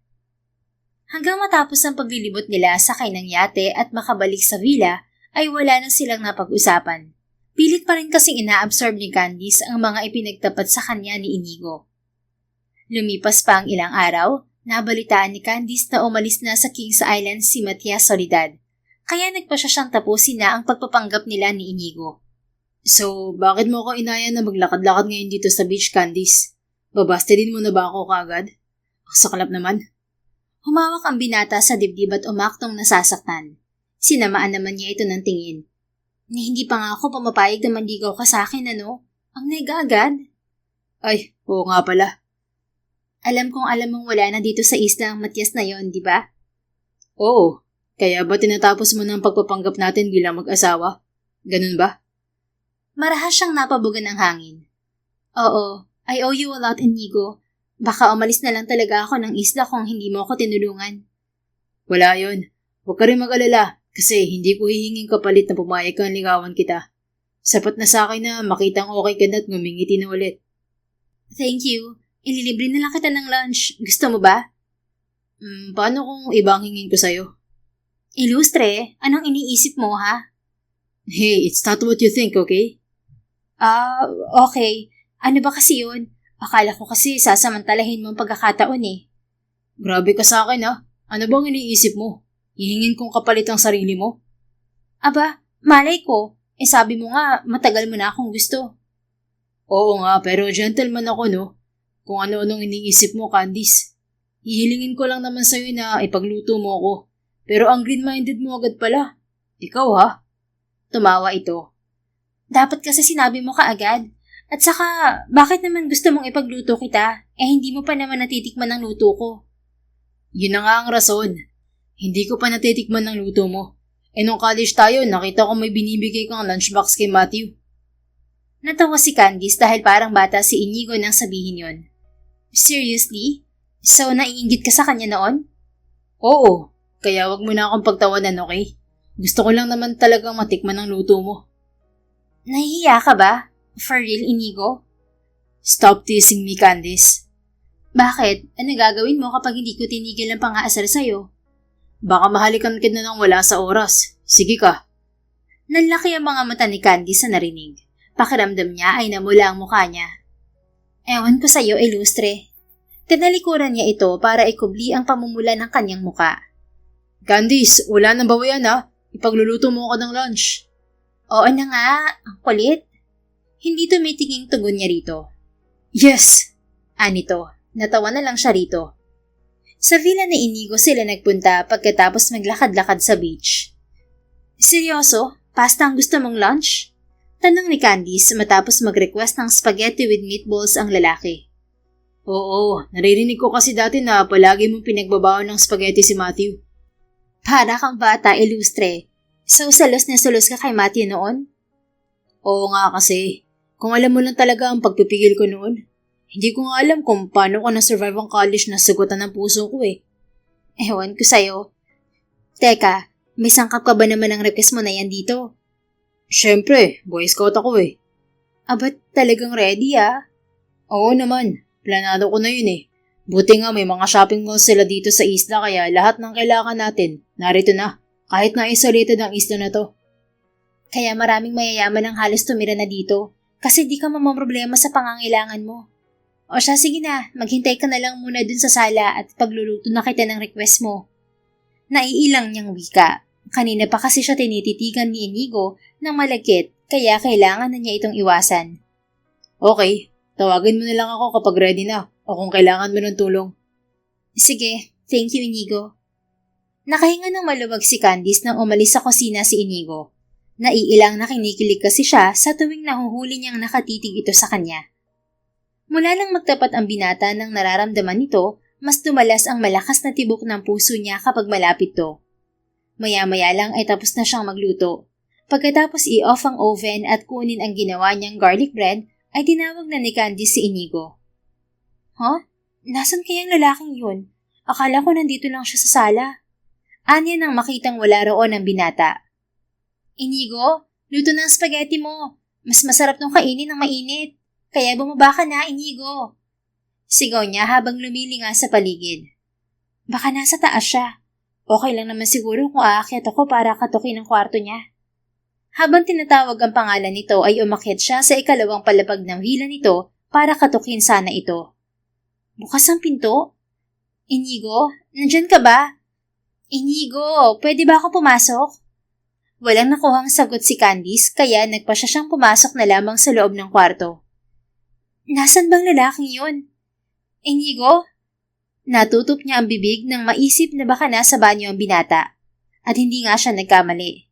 Speaker 1: Hanggang matapos ang paglilibot nila sakay ng yate at makabalik sa villa ay wala nang silang napag-usapan. Pilit pa rin kasing ina-absorb ni Candice ang mga ipinagtapat sa kanya ni Inigo. Lumipas pa ang ilang araw, nabalitaan ni Candice na umalis na sa Kings Island si Matias Soledad, kaya nagpasya siyang tapusin na ang pagpapanggap nila ni Inigo.
Speaker 2: So, bakit mo ko inaya na maglakad-lakad ngayon dito sa beach, Candice? Babaste din mo na ba ako kaagad? Ang saklap naman.
Speaker 1: Humawak ang binata sa dibdib at umaktong nasasaktan. Sinamaan naman niya ito ng tingin. Hindi pa nga ako pumapayag na manligaw ka sa akin, ano? Ang nega agad.
Speaker 2: Ay, oo nga pala.
Speaker 1: Alam mong wala na dito sa isla ang Matias na yon, di ba?
Speaker 2: Oo. Kaya ba tinatapos mo ng pagpapanggap natin bilang mag-asawa? Ganun ba?
Speaker 1: Marahas siyang napabugan ng hangin. Oo, I owe you a lot, Inigo. Baka umalis na lang talaga ako ng isla kung hindi mo ako tinulungan.
Speaker 2: Wala yon. Huwag ka rin mag-alala kasi hindi ko hihinging kapalit na pumayag kang ligawan kita. Sapat na sa akin na makitang okay ka na at ngumingiti na ulit.
Speaker 1: Thank you. Ililibre na lang kita ng lunch. Gusto mo ba?
Speaker 2: Paano kung ibang hingin ko sa'yo?
Speaker 1: Ilustre, anong iniisip mo, ha?
Speaker 2: Hey, it's not what you think, okay?
Speaker 1: Okay. Ano ba kasi yun? Akala ko kasi sasamantalahin mo ang pagkakataon eh.
Speaker 2: Grabe ka sa akin, ha? Ano bang iniisip mo? Hihingin kong kapalit ang sarili mo?
Speaker 1: Aba, malay ko. Sabi mo nga, matagal mo na akong gusto.
Speaker 2: Oo nga, pero gentleman ako, no? Kung ano-anong iniisip mo, Candice. Hihilingin ko lang naman sa'yo na ipagluto mo ako. Pero ang green-minded mo agad pala. Ikaw, ha?
Speaker 1: Tumawa ito. Dapat kasi sinabi mo kaagad. At saka, bakit naman gusto mong ipagluto kita? Hindi mo pa naman natitikman ng luto ko.
Speaker 2: Yun na nga ang rason. Hindi ko pa natitikman ng luto mo. Nung college tayo, nakita ko may binibigay kang lunchbox kay Matthew.
Speaker 1: Natawa si Candice dahil parang bata si Inigo nang sabihin yon. Seriously? So, naiinggit ka sa kanya noon?
Speaker 2: Oo, kaya wag mo na akong pagtawanan, okay? Gusto ko lang naman talagang matikman ang luto mo.
Speaker 1: Nahihiya ka ba? For real, Inigo?
Speaker 2: Stop teasing me, Candice.
Speaker 1: Bakit? Ano gagawin mo kapag hindi ko tinigil ang pang-aasar sa'yo?
Speaker 2: Baka mahalikan ka na nang wala sa oras. Sige ka.
Speaker 1: Nanlaki ang mga mata ni Candice sa narinig. Pakiramdam niya ay namula ang mukha niya. Ewan ko sa'yo, Ilustre. Tinalikuran niya ito para ikubli ang pamumula ng kanyang muka.
Speaker 2: Candice, wala nang bawayan ha. Ipagluluto mo ako ng lunch.
Speaker 1: Oo na nga, ang kulit. Hindi tumitinging tugon niya rito.
Speaker 2: Yes!
Speaker 1: Anito, natawa na lang siya rito. Sa villa ni Inigo sila nagpunta pagkatapos maglakad-lakad sa beach. Seryoso? Pasta ang gusto mong lunch? Tanong ni Candice matapos mag-request ng spaghetti with meatballs ang lalaki.
Speaker 2: Oo, naririnig ko kasi dati na palagi mong pinagbabaon ng spaghetti si Matthew.
Speaker 1: Para kang bata, Ilustre. So, salos na salos ka kay Matthew noon?
Speaker 2: Oo nga kasi. Kung alam mo lang talaga ang pagpipigil ko noon. Hindi ko nga alam kung paano ko na-survive ang college na sagutan ng puso ko eh.
Speaker 1: Ewan ko sa'yo. Teka, may sangkap ka ba naman ang request mo na yan dito?
Speaker 2: Siyempre, Boy Scout ako eh.
Speaker 1: Abat talagang ready ah?
Speaker 2: Oo naman, planado ko na yun eh. Buti nga may mga shopping malls sila dito sa isla kaya lahat ng kailangan natin, narito na. Kahit na isolated ang isla na to.
Speaker 1: Kaya maraming mayayaman ang halos tumira na dito kasi di ka mamamroblema sa pangangailangan mo. O siya, sige na, maghintay ka na lang muna dun sa sala at pagluluto na kita ng request mo. Naiilang niyang wika. Kanina pa kasi siya tinititigan ni Inigo ng malagkit kaya kailangan na niya itong iwasan.
Speaker 2: Okay, tawagin mo na lang ako kapag ready na o kung kailangan mo ng tulong.
Speaker 1: Sige, thank you Inigo. Nakahinga ng maluwag si Candice nang umalis sa kusina si Inigo. Naiilang na kinikilig kasi siya sa tuwing nahuhuli niyang nakatitig ito sa kanya. Mula nang magtapat ang binata nang nararamdaman nito, mas dumalas ang malakas na tibok ng puso niya kapag malapit to. Maya-maya lang ay tapos na siyang magluto. Pagkatapos i-off ang oven at kunin ang ginawa niyang garlic bread, ay tinawag na ni Candice si Inigo. Huh? Nasaan kayang lalaking yun? Akala ko nandito lang siya sa sala. Anya nang makitang wala roon ang binata. Inigo, luto ng spaghetti mo. Mas masarap nung kainin ng mainit. Kaya bumaba ka na, Inigo. Sigaw niya habang lumilinga sa paligid. Baka nasa taas siya. Okay lang naman siguro kung aakyat ako para katukin ang kwarto niya. Habang tinatawag ang pangalan nito ay umakyat siya sa ikalawang palapag ng villa nito para katukin sana ito. Bukas ang pinto? Inigo, nandyan ka ba? Inigo, pwede ba ako pumasok? Walang nakuhang sagot si Candice kaya nagpa siya siyang pumasok na lamang sa loob ng kwarto. Nasaan bang lalaking yun? Inigo? Natutup niya ang bibig nang maisip na baka nasa banyo ang binata. At hindi nga siya nagkamali.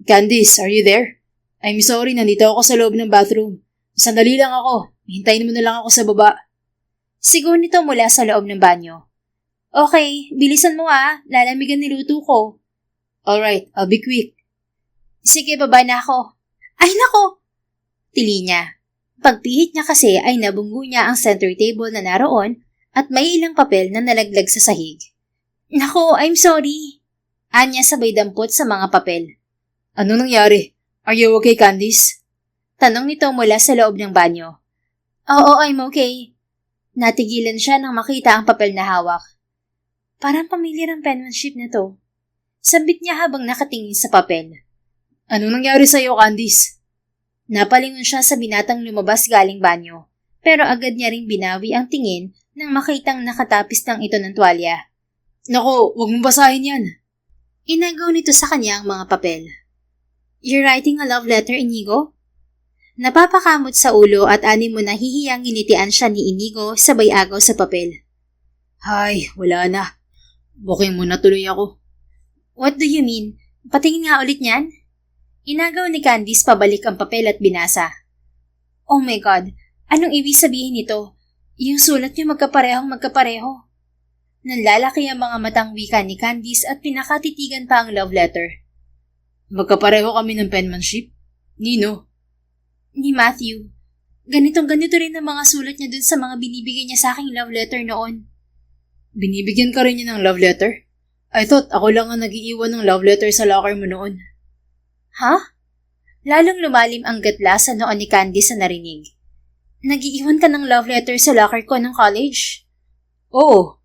Speaker 2: Candice, are you there? I'm sorry, nandito ako sa loob ng bathroom. Sandali lang ako. Hintayin mo na lang ako sa baba.
Speaker 1: Sigaw nito mula sa loob ng banyo. Okay, bilisan mo lalamigan niluto ko.
Speaker 2: Alright, I'll be quick.
Speaker 1: Sige, baba na ako. Ay nako! Tili niya. Pagpihit niya kasi ay nabunggo niya ang center table na naroon at may ilang papel na nalaglag sa sahig. Nako, I'm sorry. Anya sabay dampot sa mga papel.
Speaker 2: Ano nangyari? Are you okay, Candice?
Speaker 1: Tanong nito mula sa loob ng banyo. Oo, I'm okay. Natigilan siya nang makita ang papel na hawak. Parang pamilyar ang penmanship na to. Sambit niya habang nakatingin sa papel.
Speaker 2: Ano nangyari sa'yo, Candice?
Speaker 1: Napalingon siya sa binatang lumabas galing banyo, pero agad niya ring binawi ang tingin nang makitang nakatapis lang ito ng tuwalya.
Speaker 2: Nako, wag mong basahin yan.
Speaker 1: Inagaw nito sa kanya ang mga papel. You're writing a love letter, Inigo? Napapakamot sa ulo at ani mo na hihiyang initian siya ni Inigo sabay agaw sa papel.
Speaker 2: Hay, wala na. Booking muna tuloy ako.
Speaker 1: What do you mean? Patingin nga ulit niyan? Inagaw ni Candice pabalik ang papel at binasa. Oh my God, anong ibig sabihin nito? Yung sulat niyo magkapareho. Nanlalaki ang mga matang wika ni Candice at pinakatitigan pa ang love letter.
Speaker 2: Magkapareho kami ng penmanship? Nino?
Speaker 1: Ni Matthew. Ganito rin ang mga sulat niya dun sa mga binibigay niya sa aking love letter noon.
Speaker 2: Binibigyan ka rin niya ng love letter? I thought ako lang ang nag-iiwan ng love letter sa locker mo noon.
Speaker 1: Ha? Lalong lumalim ang gatla sa noon ni Candice sa narinig. Nag-iiwan ka ng love letter sa locker ko ng college?
Speaker 2: Oo.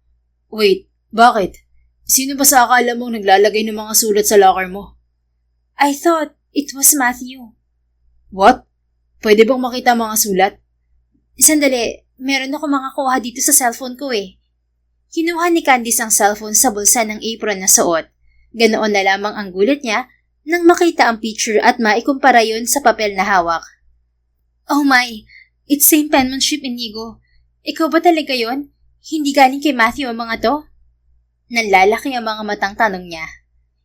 Speaker 2: Wait, bakit? Sino ba sa akala mong naglalagay ng mga sulat sa locker mo?
Speaker 1: I thought it was Matthew.
Speaker 2: What? Pwede bang makita mga sulat?
Speaker 1: Sandali, meron ako mga kuha dito sa cellphone ko eh. Kinuha ni Candice ang cellphone sa bulsa ng apron na suot. Ganoon na lamang ang gulat niya nang makita ang picture at maikumpara yon sa papel na hawak. Oh my, it's same penmanship, Inigo. Ikaw ba talaga yon? Hindi galing kay Matthew ang mga to? Nanlalaki ang mga matang tanong niya.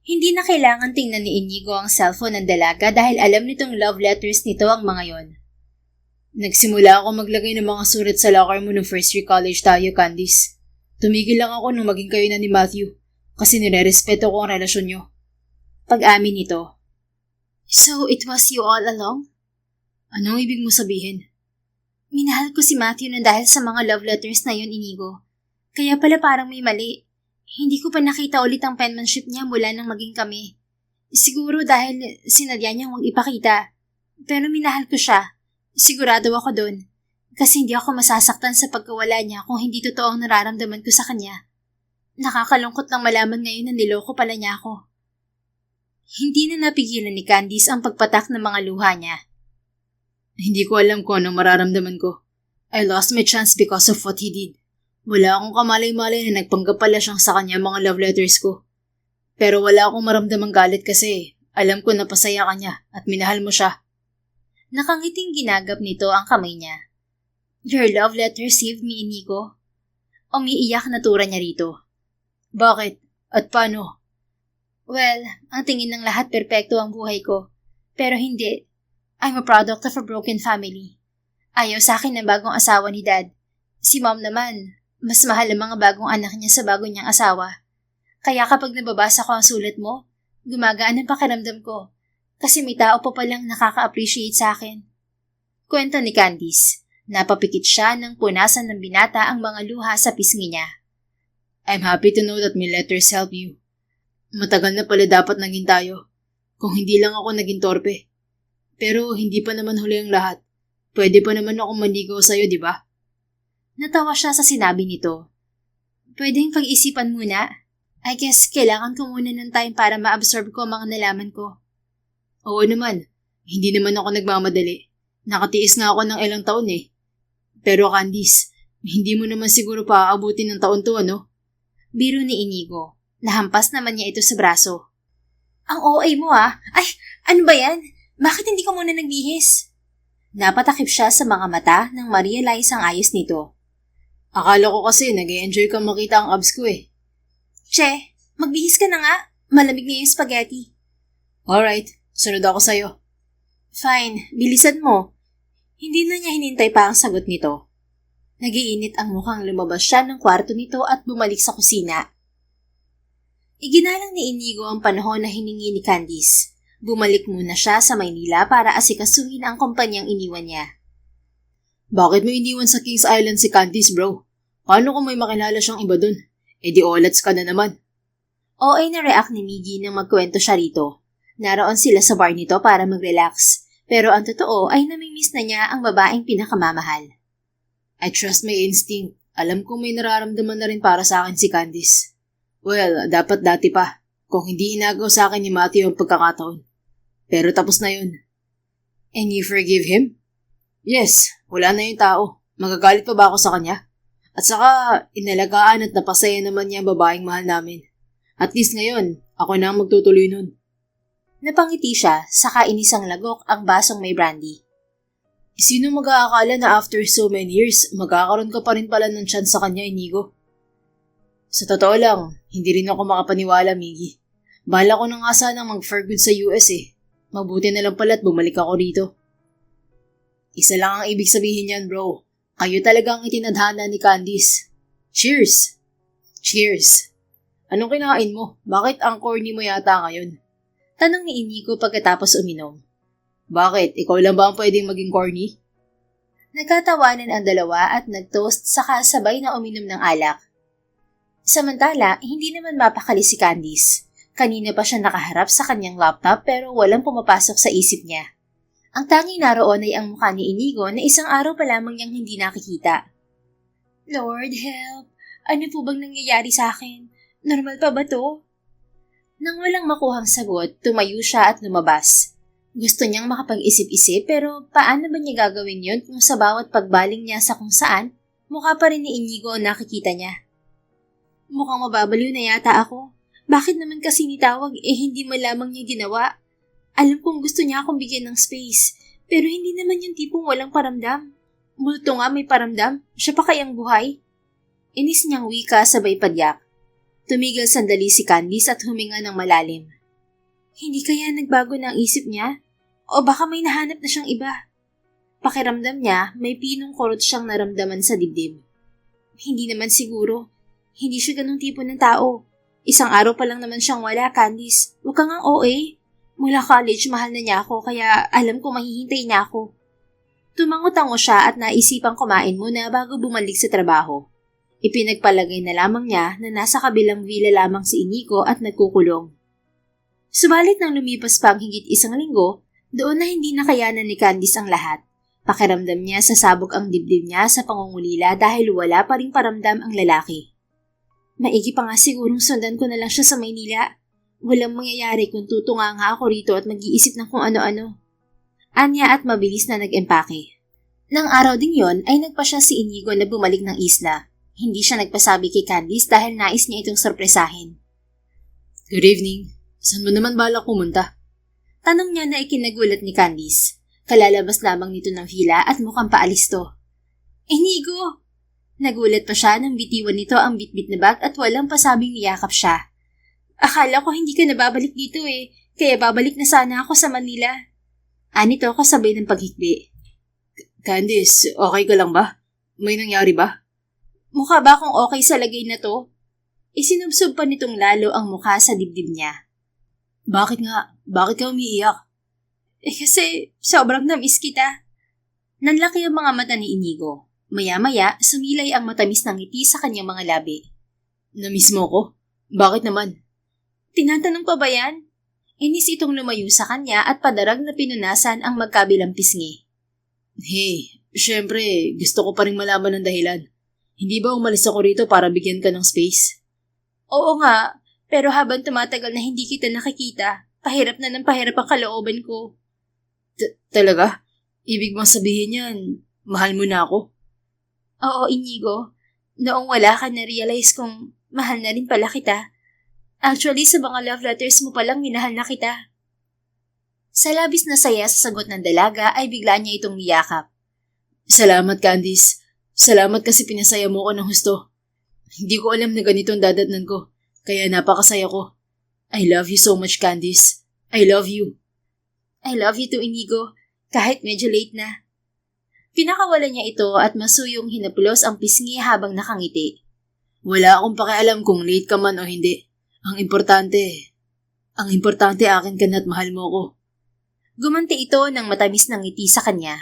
Speaker 1: Hindi na kailangan tingnan ni Inigo ang cellphone ng dalaga dahil alam nitong love letters nito ang mga yon.
Speaker 2: Nagsimula ako maglagay ng mga sulat sa locker mo nung first year college tayo, Candice. Tumigil lang ako nung maging kayo na ni Matthew kasi nirerespeto ko ang relasyon nyo.
Speaker 1: Pag-amin nito. So, it was you all along?
Speaker 2: Anong ibig mo sabihin?
Speaker 1: Minahal ko si Matthew na dahil sa mga love letters na yun, Inigo. Kaya pala parang may mali. Hindi ko pa nakita ulit ang penmanship niya mula nang maging kami. Siguro dahil sinadya niyang huwag ipakita. Pero minahal ko siya. Sigurado ako doon. Kasi hindi ako masasaktan sa pagkawala niya kung hindi totoo ang nararamdaman ko sa kanya. Nakakalungkot lang malaman ngayon na niloko pala niya ako. Hindi na napigilan ni Candice ang pagpatak ng mga luha niya.
Speaker 2: Hindi ko alam kung anong mararamdaman ko. I lost my chance because of what he did. Wala akong kamalay-malay na nagpanggap pala siyang sa kanya mga love letters ko. Pero wala akong maramdamang galit kasi alam ko na pasaya ka niya at minahal mo siya.
Speaker 1: Nakangiting ginagap nito ang kamay niya. Your love letter saved me, Inigo. Umiiyak na tura niya rito.
Speaker 2: Bakit? At paano?
Speaker 1: Well, ang tingin ng lahat perpekto ang buhay ko. Pero hindi. I'm a product of a broken family. Ayaw sa akin ng bagong asawa ni Dad. Si Mom naman, mas mahal ang mga bagong anak niya sa bago niyang asawa. Kaya kapag nababasa ko ang sulat mo, gumagaan ang pakiramdam ko. Kasi may tao pa palang nakaka-appreciate sa akin. Kwento ni Candice. Napapikit siya nang punasan ng binata ang mga luha sa pisngi niya.
Speaker 2: I'm happy to know that my letters help you. Matagal na pala dapat naging tayo. Kung hindi lang ako naging torpe. Pero hindi pa naman huli ang lahat. Pwede pa naman akong manigaw sa'yo, di ba?
Speaker 1: Natawa siya sa sinabi nito. Pwedeng pag-isipan muna. I guess kailangan ko muna ng time para ma-absorb ko ang mga nalaman ko.
Speaker 2: Oo naman. Hindi naman ako nagmamadali. Nakatiis nga ako ng ilang taon eh. Pero Candice, hindi mo naman siguro paaabutin ng taon to, ano?
Speaker 1: Biro ni Inigo. Nahampas naman niya ito sa braso. Ang OA mo ah. Ay, ano ba yan? Bakit hindi ka muna nagbihis? Napatakip siya sa mga mata nang ma-realize ang ayos nito.
Speaker 2: Akala ko kasi nag-e-enjoy kang makita ang abs ko eh.
Speaker 1: Che, magbihis ka na nga. Malamig na yung spaghetti.
Speaker 2: Alright, sunod ako sa'yo.
Speaker 1: Fine, bilisan mo. Hindi na niya hinintay pa ang sagot nito. Nagiinit ang mukhang lumabas siya ng kwarto nito at bumalik sa kusina. Iginalang ni Inigo ang panahon na hiningi ni Candice. Bumalik muna siya sa Maynila para asikasuhin ang kumpanyang iniwan niya.
Speaker 2: Bakit mo iniwan sa Kings Island si Candice, bro? Paano kung may makilala siyang iba dun? E di olats ka na naman.
Speaker 1: OA na react ni Miggy nang magkwento siya rito. Naroon sila sa bar nito para mag-relax. Pero ang totoo ay namimiss na niya ang babaeng pinakamamahal.
Speaker 2: I trust my instinct. Alam kong may nararamdaman na rin para sa akin si Candice. Well, dapat dati pa. Kung hindi inagaw sa akin ni Matthew ang pagkakataon. Pero tapos na yun. And you forgive him? Yes, wala na yung tao. Magagalit pa ba ako sa kanya? At saka, inalagaan at napasaya naman niya ang babaeng mahal namin. At least ngayon, ako na ang magtutuloy nun.
Speaker 1: Napangiti siya, saka inisang lagok ang basong may brandy.
Speaker 2: Sino mag-aakala na after so many years, magkakaroon ka pa rin pala ng chance sa kanya, Inigo? Sa totoo lang, hindi rin ako makapaniwala, Miggy. Bala ko na nga sanang mag-for good sa US eh. Mabuti na lang pala at bumalik ako rito. Isa lang ang ibig sabihin niyan, bro. Kayo talaga ang itinadhana ni Candice. Cheers! Cheers! Anong kinain mo? Bakit ang corny mo yata ngayon?
Speaker 1: Tanong ni Inigo pagkatapos uminom.
Speaker 2: Bakit? Ikaw lang ba ang pwedeng maging corny?
Speaker 1: Nagkatawanan ang dalawa at nag-toast saka sabay na uminom ng alak. Samantala, hindi naman mapakali si Candice. Kanina pa siya nakaharap sa kanyang laptop pero walang pumapasok sa isip niya. Ang tanging naroon ay ang mukha ni Inigo na isang araw pa lamang niyang hindi nakikita. Lord help! Ano po bang nangyayari sa akin? Normal pa ba to? Nang walang makuhang sagot, tumayo siya at lumabas. Gusto niyang makapag-isip-isip pero paano ba niya gagawin yun kung sa bawat pagbaling niya sa kung saan, mukha pa rin ni Inigo ang nakikita niya. Mukhang mababaliw na yata ako. Bakit naman kasi nitawag hindi mo lamang niya ginawa? Alam kong gusto niya akong bigyan ng space, pero hindi naman yung tipong walang paramdam. Multo nga may paramdam, siya pa kayang buhay? Inis niyang wika sabay padyak. Tumigil sandali si Candice at huminga ng malalim. Hindi kaya nagbago na ang isip niya? O baka may nahanap na siyang iba? Pakiramdam niya, may pinong kurot siyang naramdaman sa dibdib. Hindi naman siguro. Hindi siya ganung tipo ng tao. Isang araw pa lang naman siyang wala, Candice. Huwag kang ang OA. Mula college, mahal na niya ako, kaya alam ko mahihintay niya ako. Tumango-tango siya at naisipang kumain muna bago bumalik sa trabaho. Ipinagpalagay na lamang niya na nasa kabilang villa lamang si Inigo at nagkukulong. Subalit nang lumipas pa ang higit isang linggo, doon na hindi nakayanan ni Candice ang lahat. Pakiramdam niya sa sabog ang dibdib niya sa pangungulila dahil wala pa ring paramdam ang lalaki. Maigi pa nga sigurong sundan ko na lang siya sa Maynila. Walang mangyayari kung tutunga nga ako rito at mag-iisip ng kung ano-ano. Anya at mabilis na nag-empake. Nang araw ding yon ay nagpa siya si Inigo na bumalik ng isla. Hindi siya nagpasabi kay Candice dahil nais niya itong sorpresahin.
Speaker 2: Good evening. Saan mo naman balak pumunta?
Speaker 1: Tanong niya na ikinagulat ni Candice. Kalalabas lamang nito ng hila at mukhang paalis to. Inigo! Nagulat pa siya nang bitiwan nito ang bitbit na bag at walang pasabing niyakap siya. Akala ko hindi ka nababalik dito kaya babalik na sana ako sa Manila. Anito kasabay ng paghikbi.
Speaker 2: Candice, okay ka lang ba? May nangyari ba?
Speaker 1: Mukha ba akong okay sa lagay na to? Isinubsob pa nitong lalo ang mukha sa dibdib niya.
Speaker 2: Bakit nga? Bakit ka umiiyak?
Speaker 1: Kasi sobrang namiss kita. Nanlaki ang mga mata ni Inigo. Maya-maya, sumilay ang matamis ng ngiti sa kanyang mga labi.
Speaker 2: Namiss mo ko? Bakit naman?
Speaker 1: Tinatanong pa ba yan? Inis itong lumayo sa kanya at padarag na pinunasan ang magkabilang pisngi.
Speaker 2: Hey, syempre, gusto ko pa rin malaman ng dahilan. Hindi ba umalis ako rito para bigyan ka ng space?
Speaker 1: Oo nga, pero habang tumatagal na hindi kita nakikita, pahirap na ng pahirap ang kalooban ko.
Speaker 2: Talaga? Ibig bang sabihin yan, mahal mo na ako?
Speaker 1: Oo, Inigo. Noong wala ka na-realize kung mahal na rin pala kita. Actually, sa mga love letters mo palang minahal na kita. Sa labis na saya sa sagot ng dalaga ay bigla niya itong niyakap.
Speaker 2: Salamat, Candice. Salamat kasi pinasaya mo ko ng husto. Hindi ko alam na ganito ang dadatnan ko, kaya napakasaya ko. I love you so much, Candice. I love you.
Speaker 1: I love you too, Inigo, kahit medyo late na. Pinakawalan niya ito at masuyong hinaplos ang pisngi habang nakangiti.
Speaker 2: Wala akong pakialam kung late ka man o hindi. Ang importante akin ka na't mahal mo ko.
Speaker 1: Gumanti ito ng matamis ng ngiti sa kanya.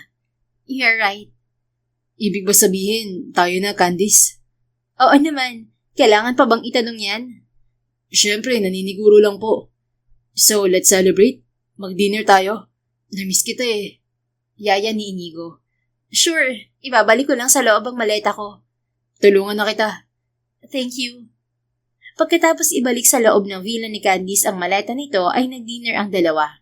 Speaker 1: You're right.
Speaker 2: Ibig ba sabihin, tayo na, Candice?
Speaker 1: Oo naman. Kailangan pa bang itanong yan?
Speaker 2: Siyempre, naniniguro lang po. So, let's celebrate. Mag-dinner tayo. Namiss kita eh.
Speaker 1: Yaya ni Inigo. Sure, ibabalik ko lang sa loob ang maleta ko.
Speaker 2: Tulungan na kita.
Speaker 1: Thank you. Pagkatapos ibalik sa loob ng villa ni Candice ang maleta nito ay nag-dinner ang dalawa.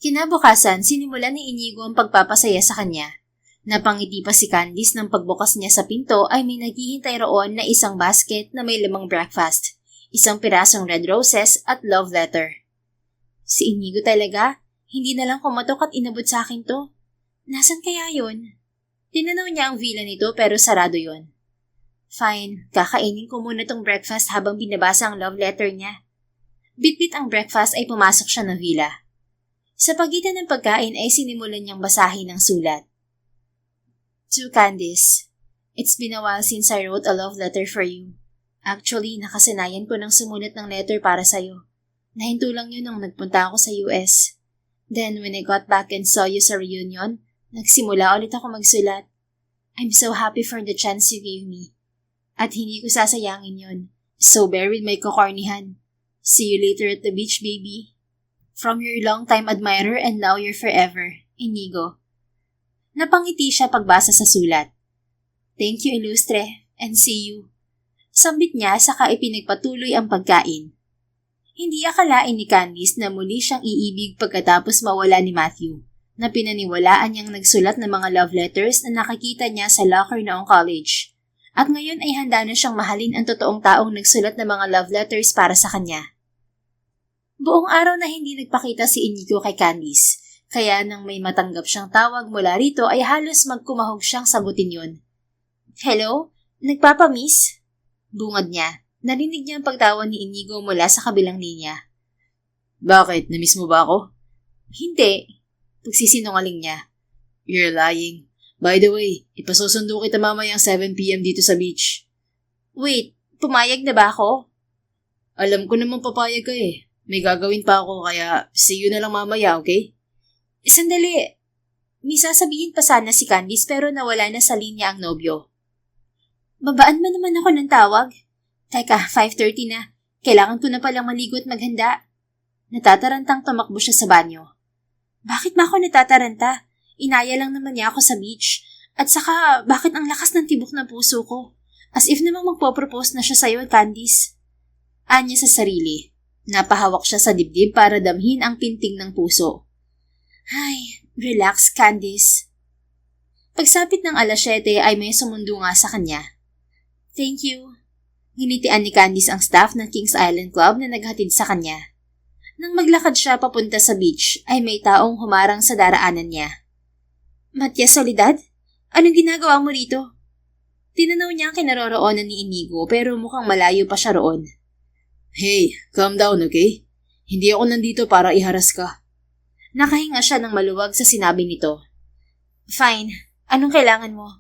Speaker 1: Kinabukasan, sinimulan ni Inigo ang pagpapasaya sa kanya. Napangiti pa si Candice nang pagbukas niya sa pinto ay may naghihintay roon na isang basket na may lamang breakfast, isang pirasong red roses at love letter. Si Inigo talaga? Hindi na lang kumatok at inabot sa akin to. Nasaan kaya yun? Tinanaw niya ang villa nito pero sarado yon. Fine, kakainin ko muna tong breakfast habang binabasa ang love letter niya. Bitbit ang breakfast ay pumasok siya ng villa. Sa pagitan ng pagkain ay sinimulan niyang basahin ang sulat. To Candice, it's been a while since I wrote a love letter for you. Actually, nakasanayan ko ng sumulat ng letter para sa'yo. Nahinto lang yun nang nagpunta ako sa US. Then, when I got back and saw you sa reunion, nagsimula ulit ako magsulat. I'm so happy for the chance you gave me. At hindi ko sasayangin yun. So bear with my kakornihan. See you later at the beach, baby. From your long-time admirer and now your forever, Inigo. Napangiti siya pagbasa sa sulat. Thank you, Ilustre, and see you. Sambit niya saka ipinagpatuloy ang pagkain. Hindi akalain ni Candice na muli siyang iibig pagkatapos mawala ni Matthew, na pinaniwalaan niyang nagsulat ng mga love letters na nakikita niya sa locker noong college. At ngayon ay handa na siyang mahalin ang totoong taong nagsulat ng mga love letters para sa kanya. Buong araw na hindi nagpakita si Inigo kay Candice, kaya nang may matanggap siyang tawag mula rito ay halos magkumahog siyang sagutin yun. Hello? Nagpapamiss? Bungad niya. Narinig niya ang pagtawa ni Inigo mula sa kabilang linya.
Speaker 2: Bakit? Namiss mo ba ako?
Speaker 1: Hindi. Pagsisinungaling niya.
Speaker 2: You're lying. By the way, ipasusundo kita mamayang 7 p.m. dito sa beach.
Speaker 1: Wait, pumayag na ba ako?
Speaker 2: Alam ko naman papayag ka eh. May gagawin pa ako kaya see you na lang mamaya, okay?
Speaker 1: Sandali. May sasabihin pa sana si Candice pero nawala na sa linya ang nobyo. Babaan mo naman ako ng tawag? Teka, 5:30 na. Kailangan ko na palang maligo at maghanda. Natatarantang tumakbo siya sa banyo. Bakit ba ako natataranta? Inaya lang naman niya ako sa beach. At saka, bakit ang lakas ng tibok ng puso ko? As if namang magpo-propose na siya sa'yo, Candice. Anya sa sarili. Napahawak siya sa dibdib para damhin ang pinting ng puso. Ay, relax, Candice. Pagsapit ng 7:00 ay may sumundo nga sa kanya. Thank you. Nginitian ni Candice ang staff ng Kings Island Club na naghatid sa kanya. Nang maglakad siya papunta sa beach, ay may taong humarang sa daraanan niya. Matias Soledad? Anong ginagawa mo rito? Tinanaw niya ang kinaroroonan ni Inigo pero mukhang malayo pa siya roon.
Speaker 2: Hey, calm down, okay? Hindi ako nandito para iharas ka.
Speaker 1: Nakahinga siya ng maluwag sa sinabi nito. Fine. Anong kailangan mo?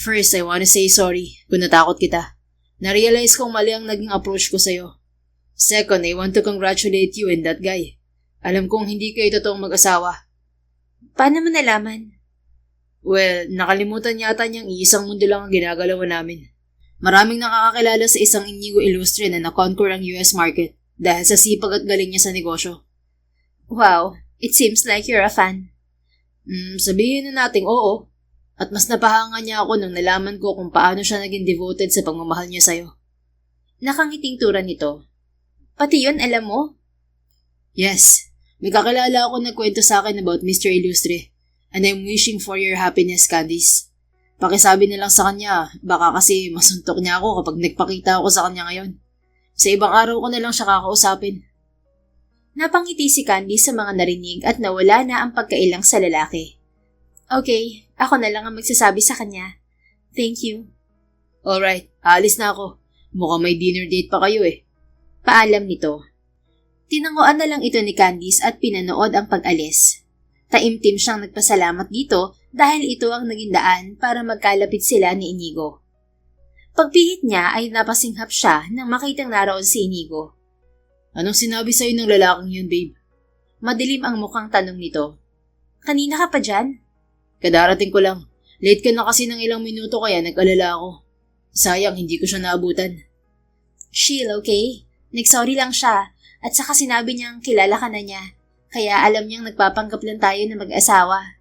Speaker 2: First, I wanna say sorry kung natakot kita. Narealize kong mali ang naging approach ko sa'yo. Second, I want to congratulate you and that guy. Alam kong hindi kayo totoong mag-asawa.
Speaker 1: Paano mo nalaman?
Speaker 2: Well, nakalimutan yata niyang iisang mundo lang ang ginagalawan namin. Maraming nakakakilala sa isang Inigo Ilustre na na-conquer ang US market dahil sa sipag at galing niya sa negosyo.
Speaker 1: Wow, it seems like you're a fan.
Speaker 2: Sabihin na nating oo. At mas napahanga niya ako nang nalaman ko kung paano siya naging devoted sa pagmamahal niya sa'yo.
Speaker 1: Nakangiting tura nito. Pati yun alam mo?
Speaker 2: Yes, may kakilala ako nagkwento sa akin about Mr. Ilustre and I'm wishing for your happiness, Candice. Pakisabi na lang sa kanya, baka kasi masuntok niya ako kapag nagpakita ako sa kanya ngayon. Sa ibang araw ko na lang siya kakausapin.
Speaker 1: Napangiti si Candice sa mga narinig at nawala na ang pagkailang sa lalaki. Okay, ako na lang ang magsasabi sa kanya. Thank you.
Speaker 2: Alright, aalis na ako. Mukhang may dinner date pa kayo eh.
Speaker 1: Paalam nito. Tinanguan na lang ito ni Candice at pinanood ang pag-alis. Taimtim siyang nagpasalamat dito dahil ito ang naging daan para magkalapit sila ni Inigo. Pagpihit niya ay napasinghap siya nang makitang naroon si Inigo.
Speaker 2: Anong sinabi sa'yo ng lalaking yun, babe?
Speaker 1: Madilim ang mukhang tanong nito. Kanina ka pa dyan?
Speaker 2: Kadarating ko lang. Late ka na kasi ng ilang minuto kaya nag-alala ako. Sayang, hindi ko siya naabutan.
Speaker 1: Chill, okay? Nagsorry lang siya at saka sinabi niyang kilala ka na niya. Kaya alam niyang nagpapanggap lang tayo na mag-asawa.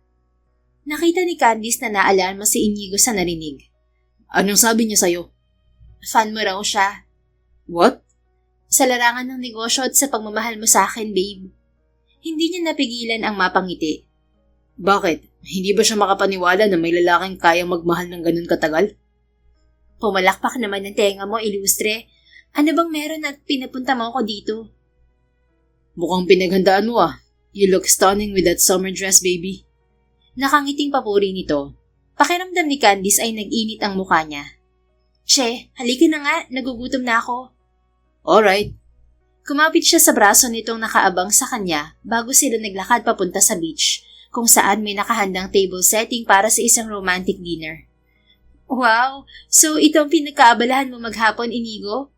Speaker 1: Nakita ni Candice na naalarma si Inigo sa narinig.
Speaker 2: Anong sabi niya sa'yo?
Speaker 1: Fan mo raw siya.
Speaker 2: What?
Speaker 1: Sa larangan ng negosyo at sa pagmamahal mo sa akin, babe. Hindi niya napigilan ang mapangiti.
Speaker 2: Bakit? Hindi ba siya makapaniwala na may lalaking kayang magmahal ng ganun katagal?
Speaker 1: Pumalakpak naman ng tenga mo, Ilustre. Ano bang meron at pinapunta mo ako dito?
Speaker 2: Mukhang pinaghandaan mo ah. You look stunning with that summer dress, baby.
Speaker 1: Nakangiting papuri nito. Pakiramdam ni Candice ay nag-init ang mukha niya. Che, halika na nga, nagugutom na ako.
Speaker 2: Alright.
Speaker 1: Kumapit siya sa braso nitong nakaabang sa kanya bago sila naglakad papunta sa beach, kung saan may nakahandang table setting para sa isang romantic dinner. Wow! So ito ang pinagkaabalahan mo maghapon, Inigo?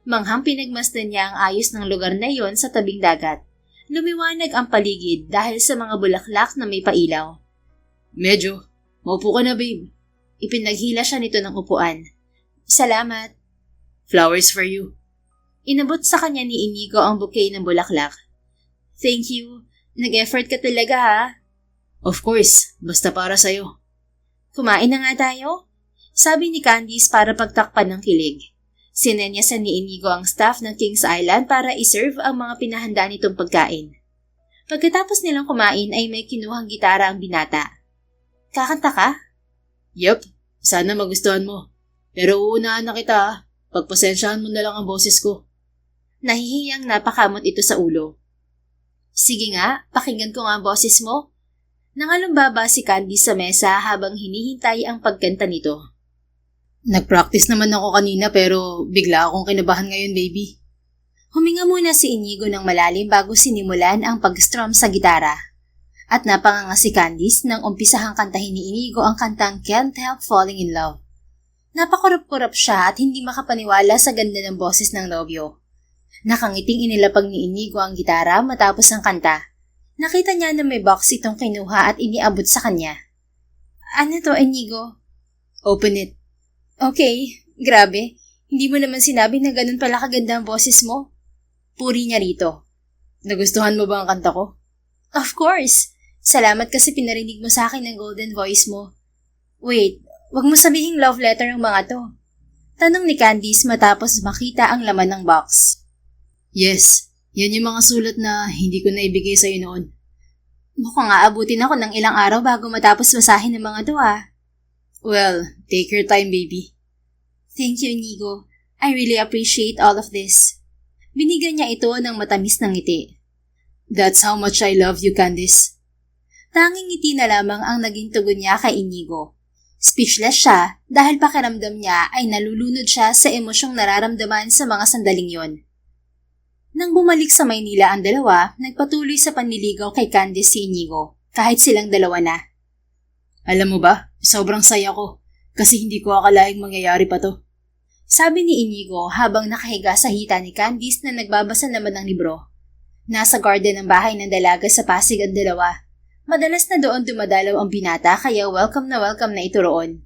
Speaker 1: Manghang pinagmasdan niya ang ayos ng lugar na iyon sa tabing dagat. Lumiwanag ang paligid dahil sa mga bulaklak na may pailaw.
Speaker 2: Medyo. Maupo ka na, babe.
Speaker 1: Ipinaghila siya nito ng upuan. Salamat.
Speaker 2: Flowers for you.
Speaker 1: Inabot sa kanya ni Inigo ang bouquet ng bulaklak. Thank you. Nag-effort ka talaga ha.
Speaker 2: Of course. Basta para sa'yo.
Speaker 1: Kumain na nga tayo? Sabi ni Candice para pagtakpan ng kilig. Sinenyasan ni Inigo ang staff ng Kings Island para iserve ang mga pinahanda nitong pagkain. Pagkatapos nilang kumain ay may kinuhang gitara ang binata. Kakanta ka?
Speaker 2: Yup. Sana magustuhan mo. Pero uunahan na kita ah. Pagpasensyahan mo na lang ang boses ko.
Speaker 1: Nahihiyang napakamot ito sa ulo. Sige nga, pakinggan ko nga ang boses mo. Nangalumbaba si Candice sa mesa habang hinihintay ang pagkanta nito.
Speaker 2: Nag-practice naman ako kanina pero bigla akong kinabahan ngayon, baby.
Speaker 1: Huminga muna si Inigo ng malalim bago sinimulan ang pag-strum sa gitara. At napanganga si Candice nang umpisahang kantahin ni Inigo ang kantang Can't Help Falling in Love. Napakurap-kurap siya at hindi makapaniwala sa ganda ng boses ng nobyo. Nakangiting inilapag ni Inigo ang gitara matapos ang kanta. Nakita niya na may box itong kinuha at iniabot sa kanya. Ano to, Inigo?
Speaker 2: Open it.
Speaker 1: Okay, grabe. Hindi mo naman sinabi na ganun pala kaganda ang boses mo. Puri niya rito.
Speaker 2: Nagustuhan mo ba ang kanta ko?
Speaker 1: Of course. Salamat kasi pinarinig mo sa akin ang golden voice mo. Wait, wag mo sabihing love letter ang mga to. Tanong ni Candice matapos makita ang laman ng box.
Speaker 2: Yes, yan yung mga sulat na hindi ko naibigay sa'yo noon.
Speaker 1: Mukhang aabutin ako ng ilang araw bago matapos basahin ang mga to ah.
Speaker 2: Well, take your time, baby.
Speaker 1: Thank you, Inigo. I really appreciate all of this. Binigyan niya ito ng matamis ng ngiti.
Speaker 2: That's how much I love you, Candice.
Speaker 1: Tanging ngiti na lamang ang naging tugon niya kay Inigo. Speechless siya dahil pakiramdam niya ay nalulunod siya sa emosyong nararamdaman sa mga sandaling yon. Nang bumalik sa Maynila ang dalawa, nagpatuloy sa panliligaw kay Candice si Inigo, kahit silang dalawa na.
Speaker 2: Alam mo ba, sobrang saya ko kasi hindi ko akalaing mangyayari pa to.
Speaker 1: Sabi ni Inigo habang nakahiga sa hita ni Candice na nagbabasa naman ng libro. Nasa garden ng bahay ng dalaga sa Pasig ang dalawa. Madalas na doon dumadalaw ang binata kaya welcome na ito roon.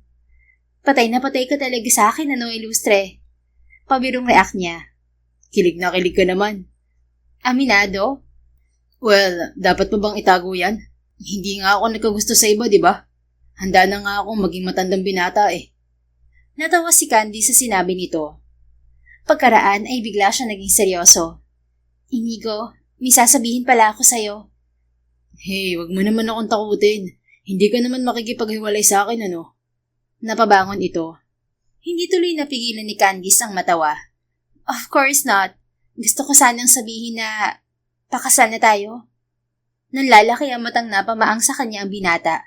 Speaker 1: Patay na patay ka talaga sa akin, ano, Ilustre? Pabirong react niya.
Speaker 2: Kilig na kilig ka naman.
Speaker 1: Aminado?
Speaker 2: Well, dapat pa bang itago yan? Hindi nga ako nagkagusto sa iba, di ba? Handa na nga akong maging matandang binata eh.
Speaker 1: Natawa si Candy sa sinabi nito. Pagkaraan ay bigla siya naging seryoso. Inigo, may sasabihin pala ako sa'yo.
Speaker 2: Hey, wag mo naman akong takutin. Hindi ka naman makikipaghiwalay sa akin, ano?
Speaker 1: Napabangon ito. Hindi tuloy napigilan ni Candice ang matawa. Of course not. Gusto ko sanang sabihin na pakasal na tayo. Nanlalaki ang matang napamaang sa kanya ang binata.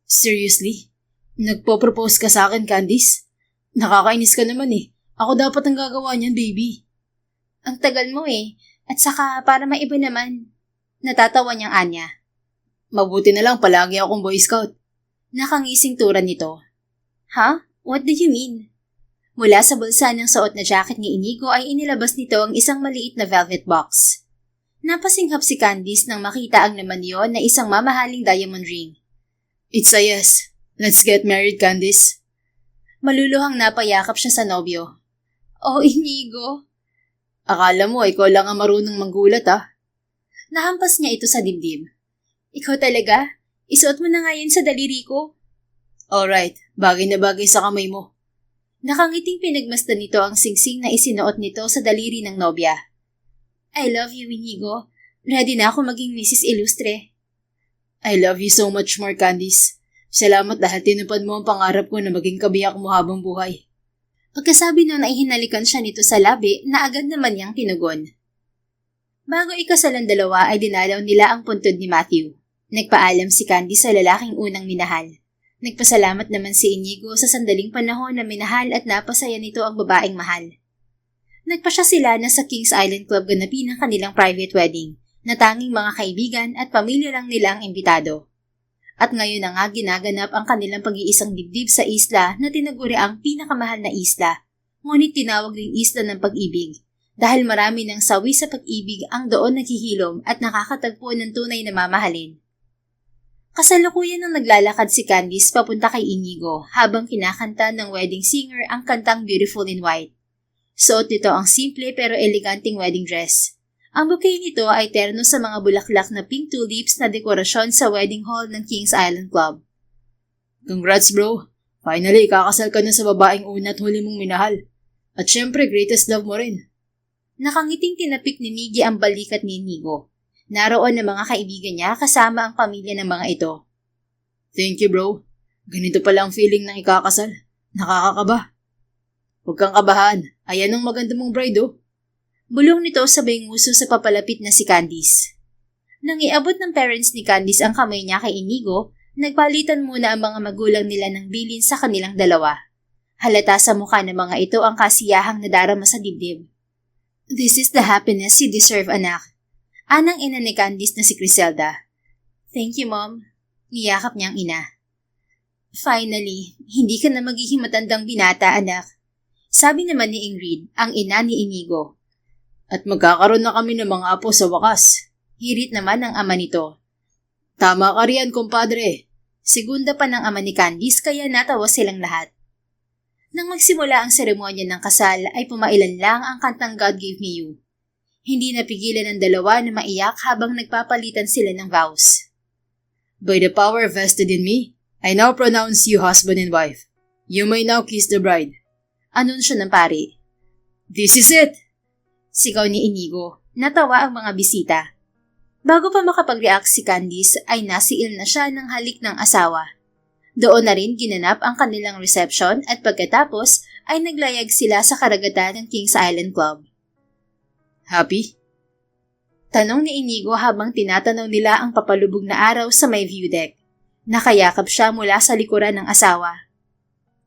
Speaker 2: Seriously? Nagpo-propose ka sa akin, Candice? Nakakainis ka naman eh. Ako dapat ang gagawa niyan, baby.
Speaker 1: Ang tagal mo eh. At saka para maiba naman. Natatawa niyang Anya.
Speaker 2: Mabuti na lang palagi akong Boy Scout.
Speaker 1: Nakangising turan nito. Huh? What do you mean? Mula sa bulsa ng suot na jacket ni Inigo ay inilabas nito ang isang maliit na velvet box. Napasinghap si Candice nang makita ang laman niyon na isang mamahaling diamond ring.
Speaker 2: It's a yes. Let's get married, Candice.
Speaker 1: Maluluhang napayakap siya sa nobyo. Oh, Inigo.
Speaker 2: Akala mo ikaw lang ang marunong manggulat ah.
Speaker 1: Nahampas niya ito sa dibdib. Ikaw talaga? Isuot mo na nga yan sa daliri ko.
Speaker 2: Alright, bagay na bagay sa kamay mo.
Speaker 1: Nakangiting pinagmasdan nito ang singsing na isinuot nito sa daliri ng nobya. I love you, Inigo. Ready na ako maging Mrs. Ilustre.
Speaker 2: I love you so much more, Candice. Salamat dahil tinupad mo ang pangarap ko na maging kabiyak mo habang buhay.
Speaker 1: Pagkasabi nun ay hinalikan siya nito sa labi na agad naman niyang tinugon. Bago ikasal ang dalawa ay dinalaw nila ang puntod ni Matthew. Nagpaalam si Candice sa lalaking unang minahal. Nagpasalamat naman si Inigo sa sandaling panahon na minahal at napasaya nito ang babaeng mahal. Nagpasya sila na sa Kings Island Club ganapin ang kanilang private wedding na tanging mga kaibigan at pamilya lang nila ang imbitado. At ngayon na nga ginaganap ang kanilang pag-iisang dibdib sa isla na tinaguri ang pinakamahal na isla, ngunit tinawag ring isla ng pag-ibig dahil marami ng sawi sa pag-ibig ang doon naghihilom at nakakatagpo ng tunay na mamahalin. Kasalukuyan nang naglalakad si Candice papunta kay Inigo habang kinakanta ng wedding singer ang kantang Beautiful in White. Suot nito ang simple pero eleganting wedding dress. Ang bouquet nito ay terno sa mga bulaklak na pink tulips na dekorasyon sa wedding hall ng Kings Island Club.
Speaker 2: Congrats bro! Finally, kakasal ka na sa babaeng una at huli mong minahal. At syempre, greatest love mo rin.
Speaker 1: Nakangiting tinapik ni Miggy ang balikat ni Inigo. Naroon ang mga kaibigan niya kasama ang pamilya ng mga ito.
Speaker 2: Thank you bro. Ganito pala ang feeling ng ikakasal. Nakakakaba. Huwag kang kabahan. Ayan ang maganda mong bride oh.
Speaker 1: Bulong nito sabay nguso sa papalapit na si Candice. Nang iabot ng parents ni Candice ang kamay niya kay Inigo, nagpalitan muna ang mga magulang nila ng bilin sa kanilang dalawa. Halata sa mukha ng mga ito ang kasiyahang nadarama sa dibdib. This is the happiness you deserve, anak. Anang ina ni Candice na si Criselda. Thank you, Mom. Niyakap niyang ina. Finally, hindi ka na magiging matandang binata, anak. Sabi naman ni Ingrid, ang ina ni Inigo.
Speaker 2: At magkakaroon na kami ng mga apo sa wakas.
Speaker 1: Hirit naman ang ama nito.
Speaker 2: Tama ka riyan, kumpadre.
Speaker 1: Segunda pa ng ama ni Candice kaya natawa silang lahat. Nang magsimula ang seremonya ng kasal ay pumailan lang ang kantang God Gave Me You. Hindi napigilan ng dalawa na maiyak habang nagpapalitan sila ng vows.
Speaker 2: By the power vested in me, I now pronounce you husband and wife. You may now kiss the bride.
Speaker 1: Anunsyo ng pari.
Speaker 2: This is it!
Speaker 1: Sigaw ni Inigo. Natawa ang mga bisita. Bago pa makapag-react si Candice ay nasiil na siya ng halik ng asawa. Doon na rin ginanap ang kanilang reception at pagkatapos ay naglayag sila sa karagatan ng Kings Island Club.
Speaker 2: Happy?
Speaker 1: Tanong ni Inigo habang tinatanaw nila ang papalubog na araw sa may view deck. Nakayakap siya mula sa likuran ng asawa.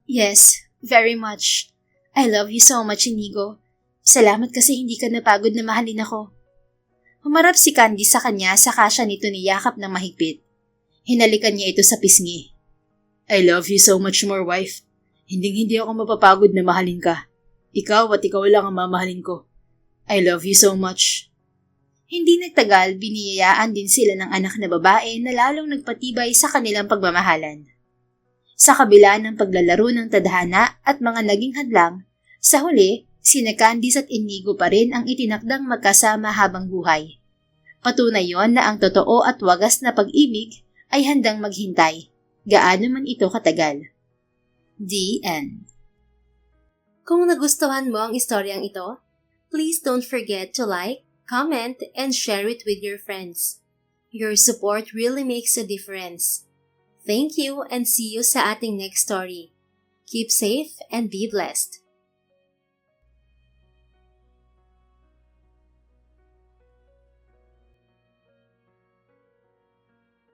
Speaker 1: Yes, very much. I love you so much, Inigo. Salamat kasi hindi ka napagod na mahalin ako. Humarap si Candice sa kanya saka siya nito niyakap ng mahigpit. Hinalikan niya ito sa pisngi.
Speaker 2: I love you so much more, wife. Hindi ako mapapagod na mahalin ka. Ikaw at ikaw lang ang mamahalin ko. I love you so much.
Speaker 1: Hindi nagtagal, biniyayaan din sila ng anak na babae na lalong nagpatibay sa kanilang pagmamahalan. Sa kabila ng paglalaro ng tadhana at mga naging hadlang, sa huli, sina Candice at Inigo pa rin ang itinakdang magkasama habang buhay. Patunay yon na ang totoo at wagas na pag-ibig ay handang maghintay, gaano man ito katagal. The End. Kung nagustuhan mo ang istoryang ito, please don't forget to like, comment, and share it with your friends. Your support really makes a difference. Thank you and see you sa ating next story. Keep safe and be blessed.